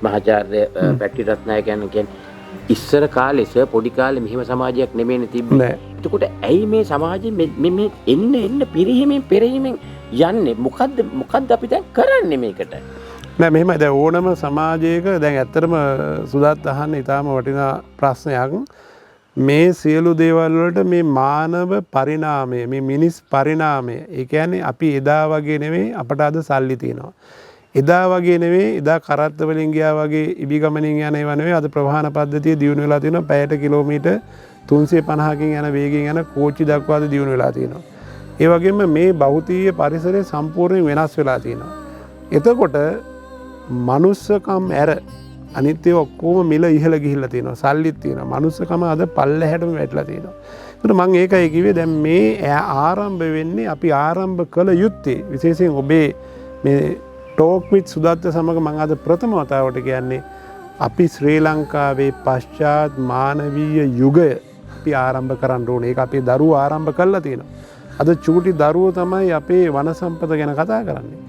මහාචාර්ය පැට්ටි රත්නායකයන් කියන්නේ ඉස්සර කාලේ සර් පොඩි කාලේ මෙහෙම සමාජයක් නෙමෙයිනේ තිබ්බේ. එතකොට ඇයි මේ සමාජෙ මේ එන්න පෙරහිමෙන් යන්නේ මොකද්ද අපි දැන් කරන්නේ මේකට? නෑ මෙහෙමයි දැන් ඕනම සමාජයක දැන් ඇත්තටම සුදාත් අහන්න ඊටාම වටිනා ප්‍රශ්නයක්. මේ සියලු දේවල් වලට මේ මානව පරිණාමය මේ මිනිස් පරිණාමය ඒ කියන්නේ අපි එදා වගේ නෙවෙයි අපට අද සල්ලි තියෙනවා. එදා වගේ නෙවෙයි එදා කරත්ත වලින් ගියා වගේ ඉබි ගමනින් යන ඒවා නෙවෙයි අද ප්‍රවාහන පද්ධතිය දියුණු වෙලා තියෙනවා. පැයට කිලෝමීටර් 350කින් යන වේගයෙන් යන කෝච්චි දක්වාද දියුණු වෙලා තියෙනවා. ඒ වගේම මේ භෞතික පරිසරය සම්පූර්ණයෙන් වෙනස් වෙලා තියෙනවා. එතකොට මනුස්සකම් ඇර අනිත් ඒවා ඔක්කොම මිල ඉහළ ගිහිල්ලා තියෙනවා. සල්ලිත් තියෙනවා. මනුස්සකම අද පල්ලෙහැටම වැටලා තියෙනවා. ඒකට මම ඒකයි කිව්වේ දැන් මේ ආරම්භ වෙන්නේ අපි ආරම්භ කළ යුත්තේ විශේෂයෙන් ඔබේ මේ ටෝක් විත් සුදත්ත සමග මම අද ප්‍රථම වතාවට කියන්නේ අපි ශ්‍රී ලංකාවේ පශ්චාත් මානවීය යුගය අපි ආරම්භ කරන්න ඕනේ. ඒක අපේ දරුවෝ ආරම්භ කළා තියෙනවා. අද චූටි දරුවෝ තමයි අපේ වන සම්පත ගැන කතා කරන්නේ.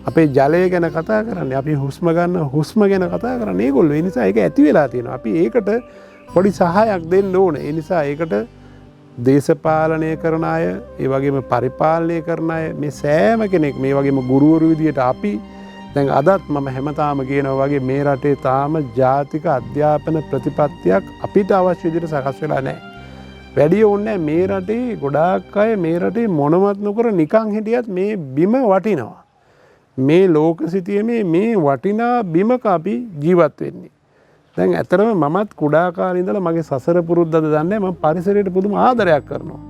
අපේ ජලය ගැන කතා කරන්නේ. අපි හුස්ම ගන්න හුස්ම ගැන කතා කරන්නේ. ඒගොල්ලෝ ඒ නිසා ඒක ඇති වෙලා තියෙනවා. අපි ඒකට පොඩි සහායක් දෙන්න ඕනේ. ඒ නිසා ඒකට දේශපාලනය කරන අය, ඒ වගේම පරිපාලනය කරන අය මේ සෑම කෙනෙක් මේ වගේම ගුරුවරු විදියට අපි දැන් අදත් මම හැමතාම කියනවා වගේ මේ රටේ තාම ජාතික අධ්‍යාපන ප්‍රතිපත්තියක් අපිට අවශ්‍ය විදිහට සකස් වෙලා නැහැ. වැඩි ඕනේ මේ රටේ ගොඩාක් අය මේ රටේ මොනවත් නොකර නිකන් හිටියත් මේ බිම වටිනවා. මේ ලෝක සිතියමේ මේ වටිනා බිමක අපි ජීවත් වෙන්නේ. දැන් ඇත්තටම මමත් කුඩා කාලේ ඉඳලා මගේ සසර පුරුද්දද දන්නේ මම පරිසරයට පුදුම ආදරයක් කරනවා.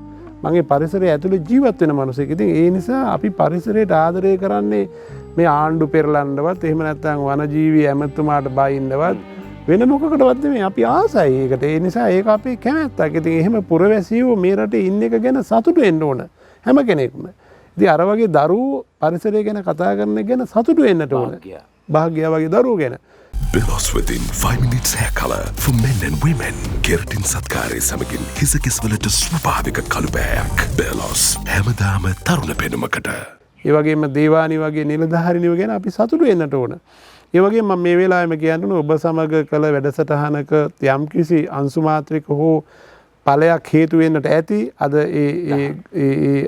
මගේ පරිසරය ඇතුලේ ජීවත් වෙන මිනිසෙක්. ඉතින් ඒ නිසා අපි පරිසරයට ආදරය කරන්නේ මේ ආණ්ඩු පෙරලන්නවත් එහෙම නැත්නම් වනජීවී ඇමතුමාට බයින්නවත් වෙන මොකකටවත් නෙමෙයි අපි ආසයි ඒකට. ඒ නිසා ඒක අපේ කැමැත්තක්. ඉතින් එහෙම පුරවැසියෝ මේ රටේ ඉන්න එක ගැන සතුටු වෙන්න ඕන හැම කෙනෙක්ම. ඉතින් අර වගේ දරුවෝ පරිසරය ගැන කතා කරන එක ගැන සතුටු වෙන්නට ඕන. භාග්‍ය වගේ දරුවෝ ගැන. Belos within 5 minutes hair color for men and women. Keratin සත්කාරයේ සමගින් හිසකෙස්වලට ස්වභාවික කළුබෑයක්. Belos හැමදාම තරුණ පෙනුමකට. ඒ වගේම දේවානි වගේ නිලධාරිනියෝ ගැන අපි සතුටු වෙන්නට ඕන. ඒ වගේම මම මේ වෙලාවෙම කියන්න ඔබ සමග කළ වැඩසටහනක යම්කිසි අංශු මාත්‍රික හෝ ඵලයක් හේතු වෙන්නට ඇති. අද ඒ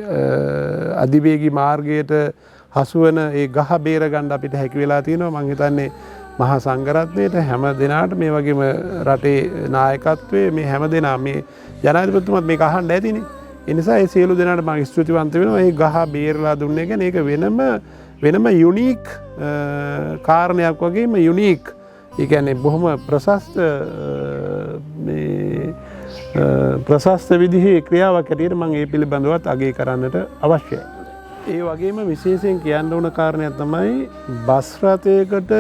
අධිවේගී මාර්ගයට හසු වෙන ඒ ගහ බේර ගන්න අපිට හැකි වෙලා තියෙනවා. මම හිතන්නේ මහා සංඝරත්නයට හැම දිනාට මේ වගේම රටේ නායකත්වයේ මේ හැම දිනා මේ ජනාධිපතිතුමත් මේක අහන්න ඇතිනේ. ඒ නිසා ඒ සියලු දෙනාට මම ස්තුතිවන්ත වෙනවා. මේ ගහ බේරලා දුන්නේ කියන්නේ ඒක වෙනම යුනික් කාරණයක් වගේම යුනික්. ඒ කියන්නේ බොහොම ප්‍රශස්ත විදිහේ ක්‍රියාවක් හැටියට මම ඒ පිළිබඳවත් අගය කරන්නට අවශ්‍යයි. ඒ වගේම විශේෂයෙන් කියන්න ඕන කාරණයක් තමයි බස් රථයකට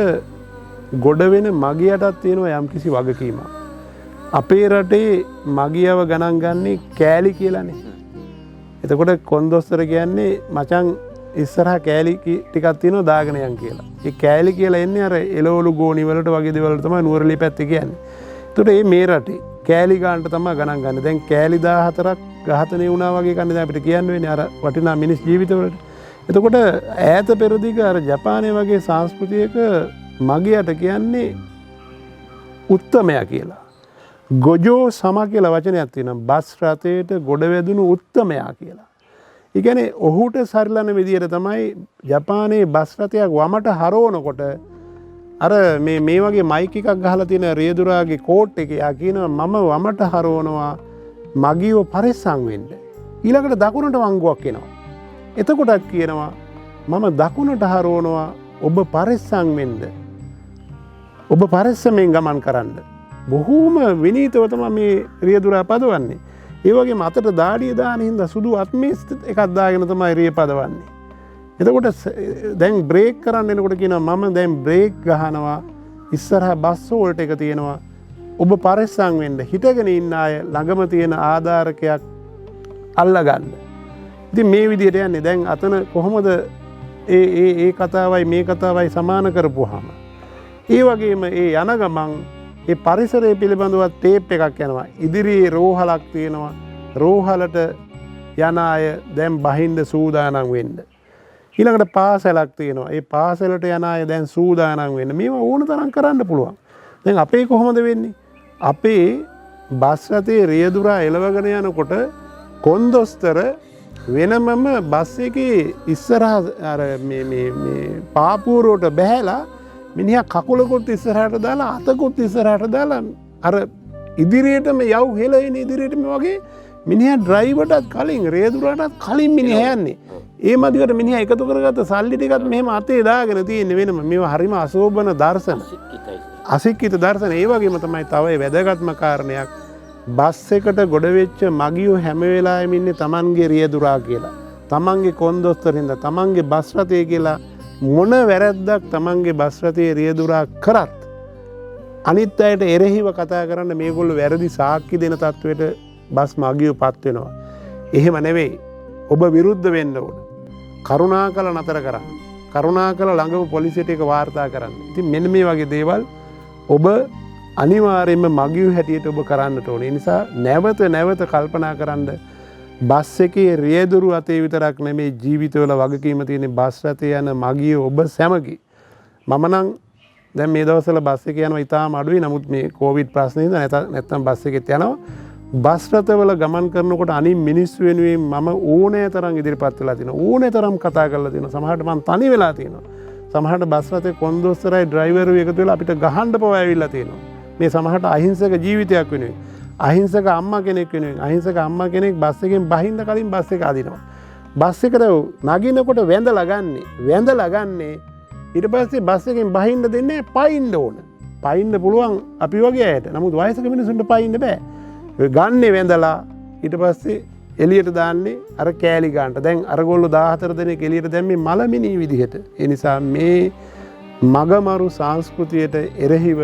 ගොඩ වෙන මගියටත් තියෙනවා යම්කිසි වගකීමක්. අපේ රටේ මගියව ගණන් ගන්නේ කෑලි කියලානේ. එතකොට කොන්දොස්තර කියන්නේ මචං ඉස්සරහා කෑලි ටිකක් තියෙනවා දාගෙන යන් කියලා. ඒ කෑලි කියලා එන්නේ අර එළවලු ගෝණි වලට වගේ දේවල් තමයි නුවරඑළිය පැත්තේ කියන්නේ. එතකොට මේ රටේ කෑලි ගන්නට තමයි ගණන් ගන්න. දැන් කෑලි 14ක් ඝාතනය වුණා වගේ කන්නේ දැන් අපිට කියන්න වෙන්නේ අර වටිනා මිනිස් ජීවිතවලට. එතකොට ඈත පෙරදිග අර ජපානය වගේ සංස්කෘතියක මගියට කියන්නේ උත්තමයා කියලා. ගොජෝ සම කියලා වචනයක් තියෙනවා. බස් රථයට ගොඩ වැදුණු උත්තමයා කියලා. ඒ කියන්නේ ඔහුට සරිලන විදියට තමයි ජපානයේ බස් රථයක් වමට හරවනකොට අර මේ වගේ මයික් එකක් ගහලා තියෙන රියදුරාගේ කෝට් එකේ යා කියනවා මම වමට හරවනවා මගියව පරිස්සම් වෙන්න. ඊළඟට දකුණට වංගුවක් එනවා. එතකොටත් කියනවා මම දකුණට හරවනවා ඔබ පරිස්සම් වෙන්න. ඔබ පරිස්සමෙන් ගමන් කරන්න. බොහෝම විනීතව තමයි මේ රියදුරා පදවන්නේ. ඒ වගේම අතට දාඩිය දාන හින්දා සුදු අත්මේස් එකක් දාගෙන තමයි රිය පදවන්නේ. එතකොට දැන් බ්‍රේක් කරන්න එනකොට කියනවා මම දැන් බ්‍රේක් ගහනවා ඉස්සරහා බස් හෝල්ට් එක තියෙනවා. ඔබ පරිස්සම් වෙන්න. හිටගෙන ඉන්න අය ළඟම තියෙන ආධාරකයක් අල්ලගන්න. ඉතින් මේ විදිහට යන්නේ. දැන් අතන කොහොමද ඒ කතාවයි මේ කතාවයි සමාන කරපුවාම ඒ වගේම ඒ යන ගමන් ඒ පරිසරය පිළිබඳව ටේප් එකක් යනවා. ඉදිරියේ රෝහලක් තියෙනවා. රෝහලට යන අය දැන් බහින්න සූදානම් වෙන්න. ඊළඟට පාසලක් තියෙනවා. ඒ පාසලට යන අය දැන් සූදානම් වෙන්න. මේව ඕන තරම් කරන්න පුළුවන්. දැන් අපේ කොහොමද වෙන්නේ? අපේ බස් රථයේ රියදුරා එලවගෙන යනකොට කොන්දොස්තර වෙනමම බස් එකේ ඉස්සරහ අර මේ පාපුවරට බැහැලා මිනිහා කකුලකුත් ඉස්සරහට දාලා අතකුත් ඉස්සරහට දාලා අර ඉදිරියටම යව් හෙලෙන ඉදිරියටම වගේ මිනිහා ඩ්‍රයිවර්ටත් කලින් රියදුරාටත් කලින් මිනිහා යන්නේ. ඒ මදිවට මිනිහා එකතු කරගත්ත සල්ලි ටිකත් මෙහෙම අතේ දාගෙන තියෙන්නේ වෙනම. මේවා හරිම අශෝභන දර්ශන. අසික්කිත දර්ශන. ඒ වගේම තමයි තව වැදගත්ම කාරණයක් බස් එකට ගොඩ වෙච්ච මගියෝ හැම වෙලාවෙම ඉන්නේ Tamanගේ රියදුරා කියලා. Tamanගේ කොන්දොස්තරින්ද Tamanගේ බස් රථය කියලා මොන වැරැද්දක් Tamanගේ බස් රථයේ රියදුරා කරත් අනිත් අයට එරෙහිව කතා කරන්න මේගොල්ලෝ වැරදි සාක්ෂි දෙන තත්වයට බස් මගියෝ පත් වෙනවා. එහෙම නෙවෙයි. ඔබ විරුද්ධ වෙන්න ඕන. කරුණාකර නතර කරන්න. කරුණාකර ළඟම පොලිසියට ඒක වාර්තා කරන්න. ඉතින් මෙන්න මේ වගේ දේවල් ඔබ අනිවාර්යයෙන්ම මගියු හැටියට ඔබ කරන්නට ඕනේ. ඒ නිසා නැවත කල්පනා කරන්න බස් එකේ රියදුරු අතේ විතරක් නෙමේ ජීවිතවල වගකීම තියෙන බස් රථයේ යන මගියෝ ඔබ සැමකි. මම නම් දැන් මේ දවස්වල බස් එකේ යනවා ඉතාලම අඩුයි. නමුත් මේ කොවිඩ් ප්‍රශ්නේ හින්දා නැත්තම් බස් එකෙත් යනවා. බස් රථවල ගමන් කරනකොට අනිත් මිනිස්සු වෙනුවෙන් මම ඕනෑ තරම් ඉදිරිපත් වෙලා තියෙනවා. ඕනෑ තරම් කතා කරලා තියෙනවා. සමහරට මම තනි වෙලා තියෙනවා. සමහරට බස් රථේ කොන්දොස්තරයි ඩ්‍රයිවර්වරු එකතු වෙලා අපිට ගහන්න පව ඇවිල්ලා තියෙනවා. මේ සමහරට අහිංසක ජීවිතයක් වෙනුවෙන් අහිංසක අම්මා කෙනෙක් වෙනුවෙන් අහිංසක අම්මා කෙනෙක් බස් එකෙන් බහින්න කලින් බස් එක අදිනවා. බස් එකට නගිනකොට වැඳලා ගන්නේ ඊට පස්සේ බස් එකෙන් බහින්න දෙන්නේ පයින්න ඕන. පයින්න පුළුවන් අපි වගේ අයට. නමුත් වයසක මිනිසුන්ට පයින්න බෑ. ගන්නේ වැඳලා ඊට පස්සේ එළියට දාන්නේ අර කෑලි ගන්නට. දැන් අරගොල්ලෝ 14 දෙනෙක් එළියට දැම්මේ මලමිනී විදිහට. ඒ නිසා මේ මගමරු සංස්කෘතියට එරෙහිව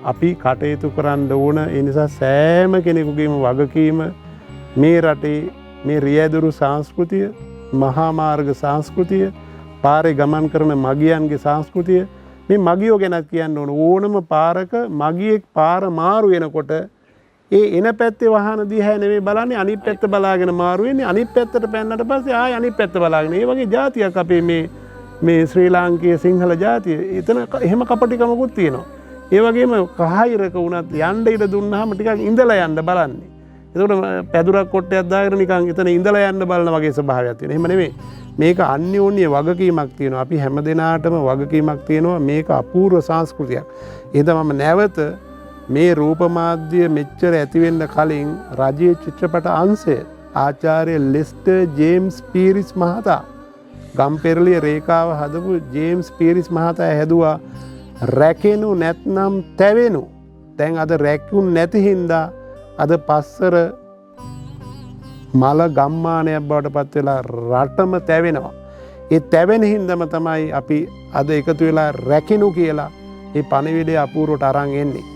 අපි කටයුතු කරන්න ඕන. ඒ නිසා සෑම කෙනෙකුගේම වගකීම මේ රටේ මේ රියදුරු සංස්කෘතිය, මහා මාර්ග සංස්කෘතිය, පාරේ ගමන් කරන මගියන්ගේ සංස්කෘතිය, මේ මගියෝ ගැන කියන්න ඕන. ඕනම පාරක මගියෙක් පාර මාරු වෙනකොට ඒ එන පැත්තේ වාහන දිහා නෙමෙයි බලන්නේ, අනිත් පැත්ත බලාගෙන මාරු වෙන්නේ. අනිත් පැත්තට පැන්නට පස්සේ ආයෙ අනිත් පැත්ත බලාගෙන. ඒ වගේ જાතියක් අපේ මේ ශ්‍රී ලාංකීය සිංහල જાතිය. එතන එහෙම කපටිකමකුත් තියෙනවා. ඒ වගේම කහයිරක වුණත් යන්න ඉඩ දුන්නාම ටිකක් ඉඳලා යන්න බලන්නේ. එතකොට පැදුරක් කොටයක් දාගෙන නිකන් එතන ඉඳලා යන්න බලන වගේ ස්වභාවයක් තියෙනවා. එහෙම නෙමෙයි. මේක අන්‍යෝන්‍ය වගකීමක් තියෙනවා. අපි හැම දිනාටම වගකීමක් තියෙනවා. මේක අපූර්ව සංස්කෘතියක්. එහෙනම් මම නැවත මේ රූප මාධ්‍ය මෙච්චර ඇති වෙන්න කලින් රජයේ චිත්‍රපට අංශය ආචාර්ය ලෙස්ටර් ජේම්ස් පීරිස් මහතා ගම්පෙරළිය රේඛාව හදපු ජේම්ස් පීරිස් මහතා හැදුවා රැකෙනු නැත්නම් තැවෙනු. දැන් අද රැකුන් නැති හින්දා අද පස්සර මල ගම්මානයක් බවට පත් වෙලා රටම තැවෙනවා. ඒ තැවෙන හින්දාම තමයි අපි අද එකතු වෙලා රැකිනු කියලා මේ පණිවිඩය අපූර්වට අරන් එන්නේ.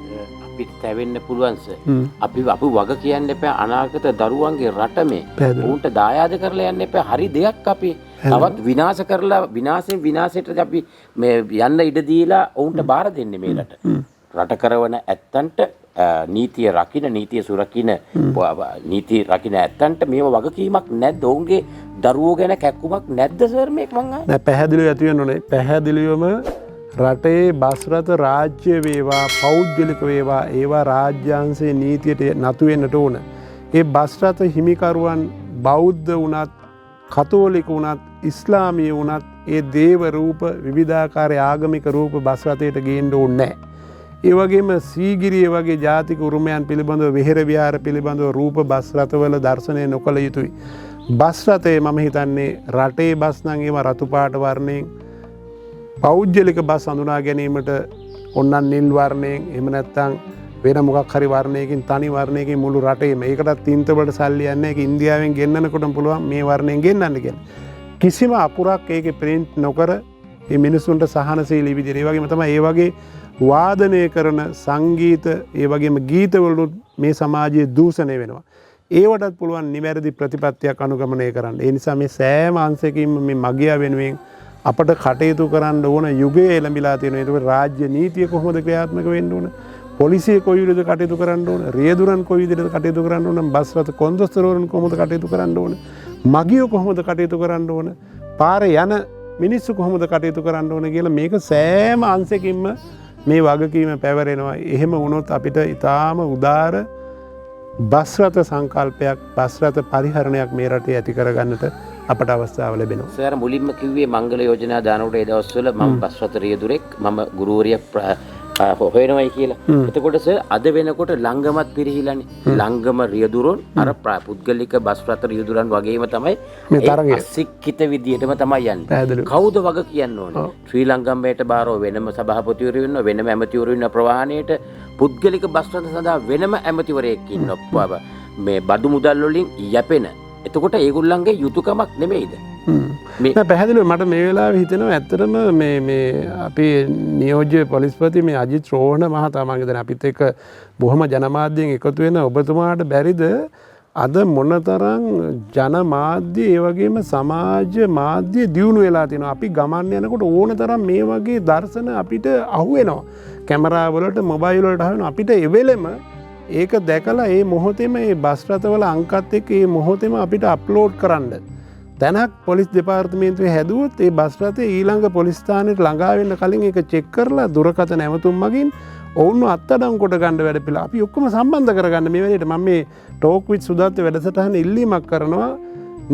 අපිට තැවෙන්න පුළුවන් සර්. අපි වග කියන්න එපා අනාගත දරුවන්ගේ රට මේ. උන්ට දායාද කරලා යන්න එපා. හරි දෙයක් අපි තවත් විනාශ කරලා විනාශයට අපි මේ යන්න ඉඩ දීලා උන්ට බාර දෙන්නේ මේ රට. රට කරවන ඇත්තන්ට නීතිය රකින්න නීතිය සුරකින්න නීති රකින්න ඇත්තන්ට මේව වගකීමක් නැද්ද? ඔවුන්ගේ දරුවෝ ගැන කැක්කුමක් නැද්ද සර් මේක මං අහන්නේ? නෑ පැහැදිලිව ඇති වෙන්න ඕනේ. පැහැදිලිවම රටේ බස් රථ රාජ්‍ය වේවා පෞද්ගලික වේවා ඒවා රාජ්‍යාංශයේ නීතියට නතු වෙන්නට ඕන. ඒ බස් රථ හිමිකරුවන් බෞද්ධ වුණත් කතෝලික වුණත් ඉස්ලාමීය වුණත් ඒ දේව රූප විවිධාකාර ආගමික රූප බස් රථයට ගේන්න ඕනේ නැහැ. ඒ වගේම සීගිරිය වගේ ජාතික උරුමයන් පිළිබඳව විහෙර විහාර පිළිබඳව රූප බස් රථවල දර්ශනය නොකළ යුතුයි. බස් රථයේ මම හිතන්නේ රටේ බස් නම් ඒවා රතු පාට වර්ණයෙන් පෞද්ගලික බස් හඳුනා ගැනීමට ඔන්නන් නිල් වර්ණයෙන් එහෙම නැත්නම් වෙන මොකක් හරි වර්ණයකින් තනි වර්ණයකින් මුළු රටේම ඒකටත් තින්තවලට සල්ලි යන්නේ ඒක ඉන්දියාවෙන් ගෙන්නනකොටම පුළුවන් මේ වර්ණයෙන් ගෙන්නන්න කියලා. කිසිම අකුරක් ඒකේ print නොකර මේ මිනිසුන්ට සහනශීලී විදිහට ඒ වගේම තමයි ඒ වගේ වාදනය කරන සංගීත ඒ වගේම ගීතවලුත් මේ සමාජයේ දූෂණය වෙනවා. ඒවටත් පුළුවන් නිවැරදි ප්‍රතිපත්තියක් අනුගමනය කරන්න. ඒ නිසා මේ සෑම අංශයකින්ම මේ මගියා වෙනුවෙන් අපට කටයුතු කරන්න ඕන යුගයේ එළඹිලා තියෙනවා. ඒක රාජ්‍ය නීතිය කොහොමද ක්‍රියාත්මක වෙන්න ඕන? පොලිසිය කොයි විදිහට කටයුතු කරන්න ඕන? රියදුරන් කොයි විදිහට කටයුතු කරන්න ඕන? බස් රථ කොන්දොස්තරවරුන් කොහොමද කටයුතු කරන්න ඕන? මගියෝ කොහොමද කටයුතු කරන්න ඕන? පාරේ යන මිනිස්සු කොහොමද කටයුතු කරන්න ඕන කියලා මේක සෑම අංශයකින්ම මේ වගකීම පැවරෙනවා. එහෙම වුණොත් අපිට ඊටාම උදාර බස් රථ සංකල්පයක් බස් රථ පරිහරණයක් මේ රටේ ඇති කරගන්නට අපට අවස්ථාව ලැබෙනවා. සර් මුලින්ම කිව්වේ මංගල යෝජනා දානකොට ඒ දවස්වල මම බස් රථ රියදුරෙක් මම ගුරුවරියක් හොයනවයි කියලා. එතකොට සර් අද වෙනකොට ලංගමත් පිරිහිලානේ. ලංගම රියදුරොන් අර පුද්ගලික බස් රථ රියදුරන් වගේම තමයි මේ තරගය අසික්කිත විදියටම තමයි යන්නේ. කවුද වග කියන්න ඕනේ? ශ්‍රී ලංගම්මයට බාරව වෙනම සභාපතිවරු ඉන්නවා, වෙනම ඇමතිවරු ඉන්නවා ප්‍රවාහණයට. පුද්ගලික බස් රථ සඳහා වෙනම ඇමතිවරයෙක් ඉන්නවා. මේ බදු මුදල් වලින් යැපෙන. එතකොට ඒගොල්ලන්ගේ යුතුයකමක් නෙමෙයිද? පැහැදිලිව මට මේ වෙලාවේ හිතෙනවා ඇත්තටම මේ අපේ නියෝජ්‍ය පොලිස්පති මේ අජිත් රෝහණ මහතා මම හිතන්නේ අපිත් එක්ක බොහොම ජනමාධ්‍යයෙන් එකතු වෙන ඔබතුමාට බැරිද අද මොනතරම් ජනමාධ්‍ය ඒ වගේම සමාජ මාධ්‍ය දියුණු වෙලා තියෙනවා. අපි ගමන් යනකොට ඕන තරම් මේ වගේ දර්ශන අපිට අහුවෙනවා. කැමරා වලට මොබයිල් වලට අහුවෙනවා. අපිට එවෙලෙම ඒක දැකලා ඒ මොහොතේම මේ බස් රථවල අංකත් එක්ක මේ මොහොතේම අපිට අප්ලෝඩ් කරන්න තැනක් පොලිස් දෙපාර්තමේන්තුවේ හැදුවොත් ඒ බස් රථේ ඊළඟ පොලිස් ස්ථානෙට ළඟා වෙන්න කලින් ඒක චෙක් කරලා දුරකථන ඇමතුම් මගින් ඔවුන්ව අත්අඩංගු කොට ගන්න වැඩ පිළිවෙල අපි ඔක්කොම සම්බන්ධ කරගන්න මේ වැඩේට මම මේ ටෝක් විත් සුදත් වැඩසටහන ඉල්ලීමක් කරනවා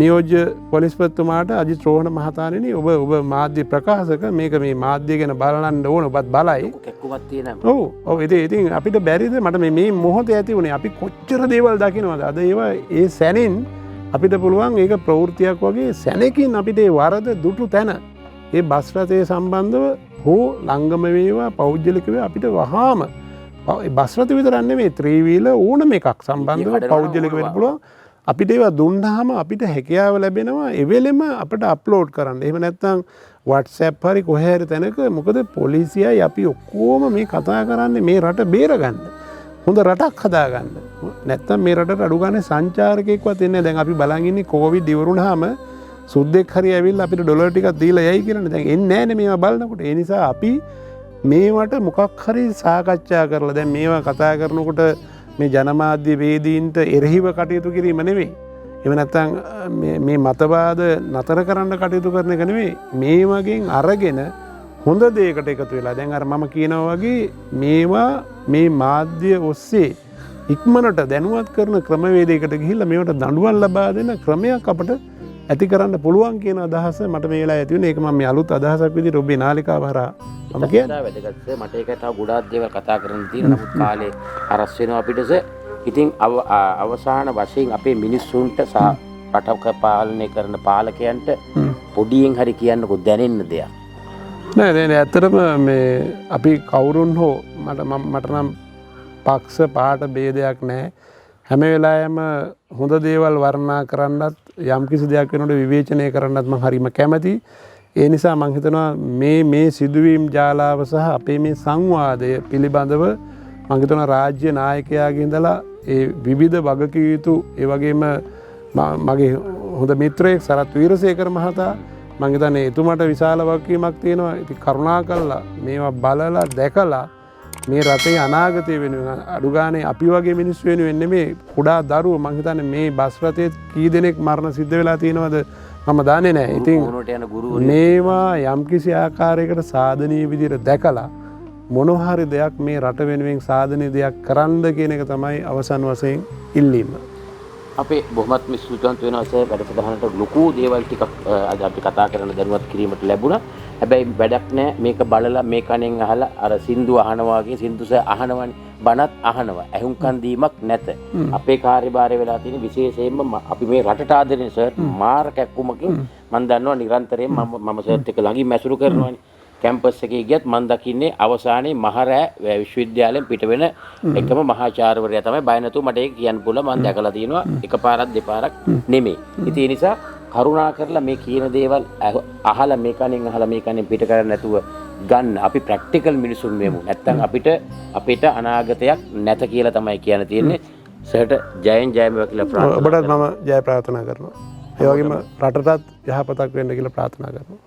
නියෝජ්‍ය පොලිස්පතිතුමාට අජිත් රෝහණ මහතාණෙනි ඔබ මාධ්‍ය ප්‍රකාශක මේක මේ මාධ්‍ය ගැන බලන්න ඕන ඔබත් බලයි කැක්කුමක් තියෙනවා. ඔව් ඉතින් අපිට බැරිද මට මේ මොහොතේ ඇති වුණේ අපි කොච්චර දේවල් දකින්නවද අද ඒවා ඒ සැනින් අපිට පුළුවන් ඒක ප්‍රවෘත්තියක් වගේ සැනකින් අපිට ඒ වරද දුටු තැන ඒ බස් රථයේ සම්බන්ධව හෝ ලංගම වේවා පෞද්ගලික වේවා අපිට වහාම බස් රථ විතරක් නෙමෙයි ත්‍රිවීල ඕනම එකක් සම්බන්ධව පෞද්ගලික වෙන්න පුළුවන් අපිට ඒවා දුන්නාම අපිට හැකියාව ලැබෙනවා එවෙලෙම අපිට අප්ලෝඩ් කරන්න. එහෙම නැත්නම් WhatsApp හරි කොහේ හරි තැනක මොකද පොලිසියයි අපි ඔක්කොම මේ කතා කරන්නේ මේ රට බේරගන්න. හොඳ රටක් හදාගන්න. නැත්තම් මේ රටට අඩු ගානේ සංචාරකයෙක්වත් එන්නේ දැන් අපි බලන් ඉන්නේ කොවිඩ් ඉවරුනහම සුද්දෙක් හරි ඇවිල්ලා අපිට ඩොලර් ටිකක් දීලා යයි කියලානේ. දැන් එන්නේ නැහනේ මේවා බලනකොට. ඒ නිසා අපි මේවට මොකක් හරි සාකච්ඡා කරලා දැන් මේවා කතා කරනකොට මේ ජනමාධ්‍ය වේදීන්ට එරෙහිව කටයුතු කිරීම නෙවෙයි. එහෙම නැත්නම් මේ මතවාද නතර කරන්න කටයුතු කරන එක නෙවෙයි. මේ වගේ අරගෙන හොඳ දෙයකට එකතු වෙලා දැන් අර මම කියනවා වගේ මේවා මේ මාධ්‍ය ඔස්සේ ඉක්මනට දැනුවත් කරන ක්‍රමවේදයකට ගිහිල්ලා මේවට දඬුවම් ලබා දෙන ක්‍රමයක් අපට ඇති කරන්න පුළුවන් කියන අදහස මට මේ වෙලාවේ ඇති වෙන. ඒක මම මේ අලුත් අදහසක් විදිහට ඔබේ නාලිකාව හරහා මම කියන්නේ. වැදගත් මට ඒක තව ගොඩාක් දේවල් කතා කරන්න තියෙනවා. නමුත් කාලේ අරස් වෙනවා අපිට. ඉතින් අවසාන වශයෙන් අපේ මිනිස්සුන්ට සහ රටක පාලනය කරන පාලකයන්ට පොඩියෙන් හරි කියන්නකො දැනෙන්න දෙයක්. නෑ ඇත්තටම මේ අපි කවුරුන් හෝ මට නම් පක්ෂ පාට ભેදයක් නැහැ. හැම වෙලාවෙම හොඳ දේවල් වර්ණනා කරන්නත් යම් කිසි දෙයක් වෙනකොට විවේචනය කරන්නත් මම හරිම කැමැතියි. ඒ නිසා මම හිතනවා මේ සිදුවීම් ජාලාව සහ අපේ මේ සංවාදය පිළිබඳව මම හිතනවා රාජ්‍ය නායකයාගේ ඉඳලා ඒ විවිධ වගකීතු ඒ වගේම මගේ හොඳ මිත්‍රයෙක් සරත් වීරසේකර මහතා මම හිතන්නේ එතුමාට විශාල වගකීමක් තියෙනවා. ඉතින් කරුණාකරලා මේවා බලලා දැකලා මේ රටේ අනාගතය වෙනුවෙන් අඩුගානේ අපි වගේ මිනිස්සු වෙනුවෙන් නෙමේ කුඩා දරුවෝ මං හිතන්නේ මේ බස් රථයේ කී දෙනෙක් මරණ සිද්ධ වෙලා තියෙනවද මම දන්නේ නැහැ. ඉතින් මේවා යම්කිසි ආකාරයකට සාධනීය විදිහට දැකලා මොනවා හරි දෙයක් මේ රට වෙනුවෙන් සාධනීය දෙයක් කරන්න කියන එක තමයි අවසන් වශයෙන් ඉල්ලීම. අපේ බොහොමත් මිස්තුන්ත වෙනවා සර් වැඩසටහනට ලොකු දේවල් ටිකක් අද අපි කතා කරන දැනුවත් කිරීමට ලැබුණා. හැබැයි වැඩක් නැහැ මේක බලලා මේ කණෙන් අහලා අර සින්දු අහනවා වගේ සින්දු සර් අහනවනේ බණත් අහනවා. ඇහුම්කන් දීමක් නැත. අපේ කාර්යභාරය වෙලා තියෙන විශේෂයෙන්ම අපි මේ රටට ආදරෙන සර් මාර කැක්කුමකින් මම දන්නවා නිරන්තරයෙන් මම සර්ත් එක්ක ළඟින් මැසුරු කරනවානේ. කැම්පස් එකේ ගියත් මම දකින්නේ අවසානයේ මහරෑ විශ්වවිද්‍යාලයෙන් පිට වෙන එකම මහාචාර්යවරයා තමයි බය නැතුව මට ඒක කියන්න පුළුවන් මම දැකලා තියෙනවා එකපාරක් දෙපාරක් නෙමෙයි. ඉතින් ඒ නිසා කරුණා කරලා මේ කියන දේවල් අහලා මේ කණෙන් අහලා මේ කණෙන් පිට කරන්නේ නැතුව ගන්න අපි ප්‍රැක්ටිකල් මිනිසුන් වෙමු. නැත්තම් අපිට අනාගතයක් නැත කියලා තමයි කියන්න තියෙන්නේ. සර්ට ජයෙන් ජයම කියලා ප්‍රාර්ථනා කරනවා. ඔබටත් මම ජය ප්‍රාර්ථනා කරනවා. ඒ වගේම රටටත් යහපතක් වෙන්න කියලා ප්‍රාර්ථනා කරනවා.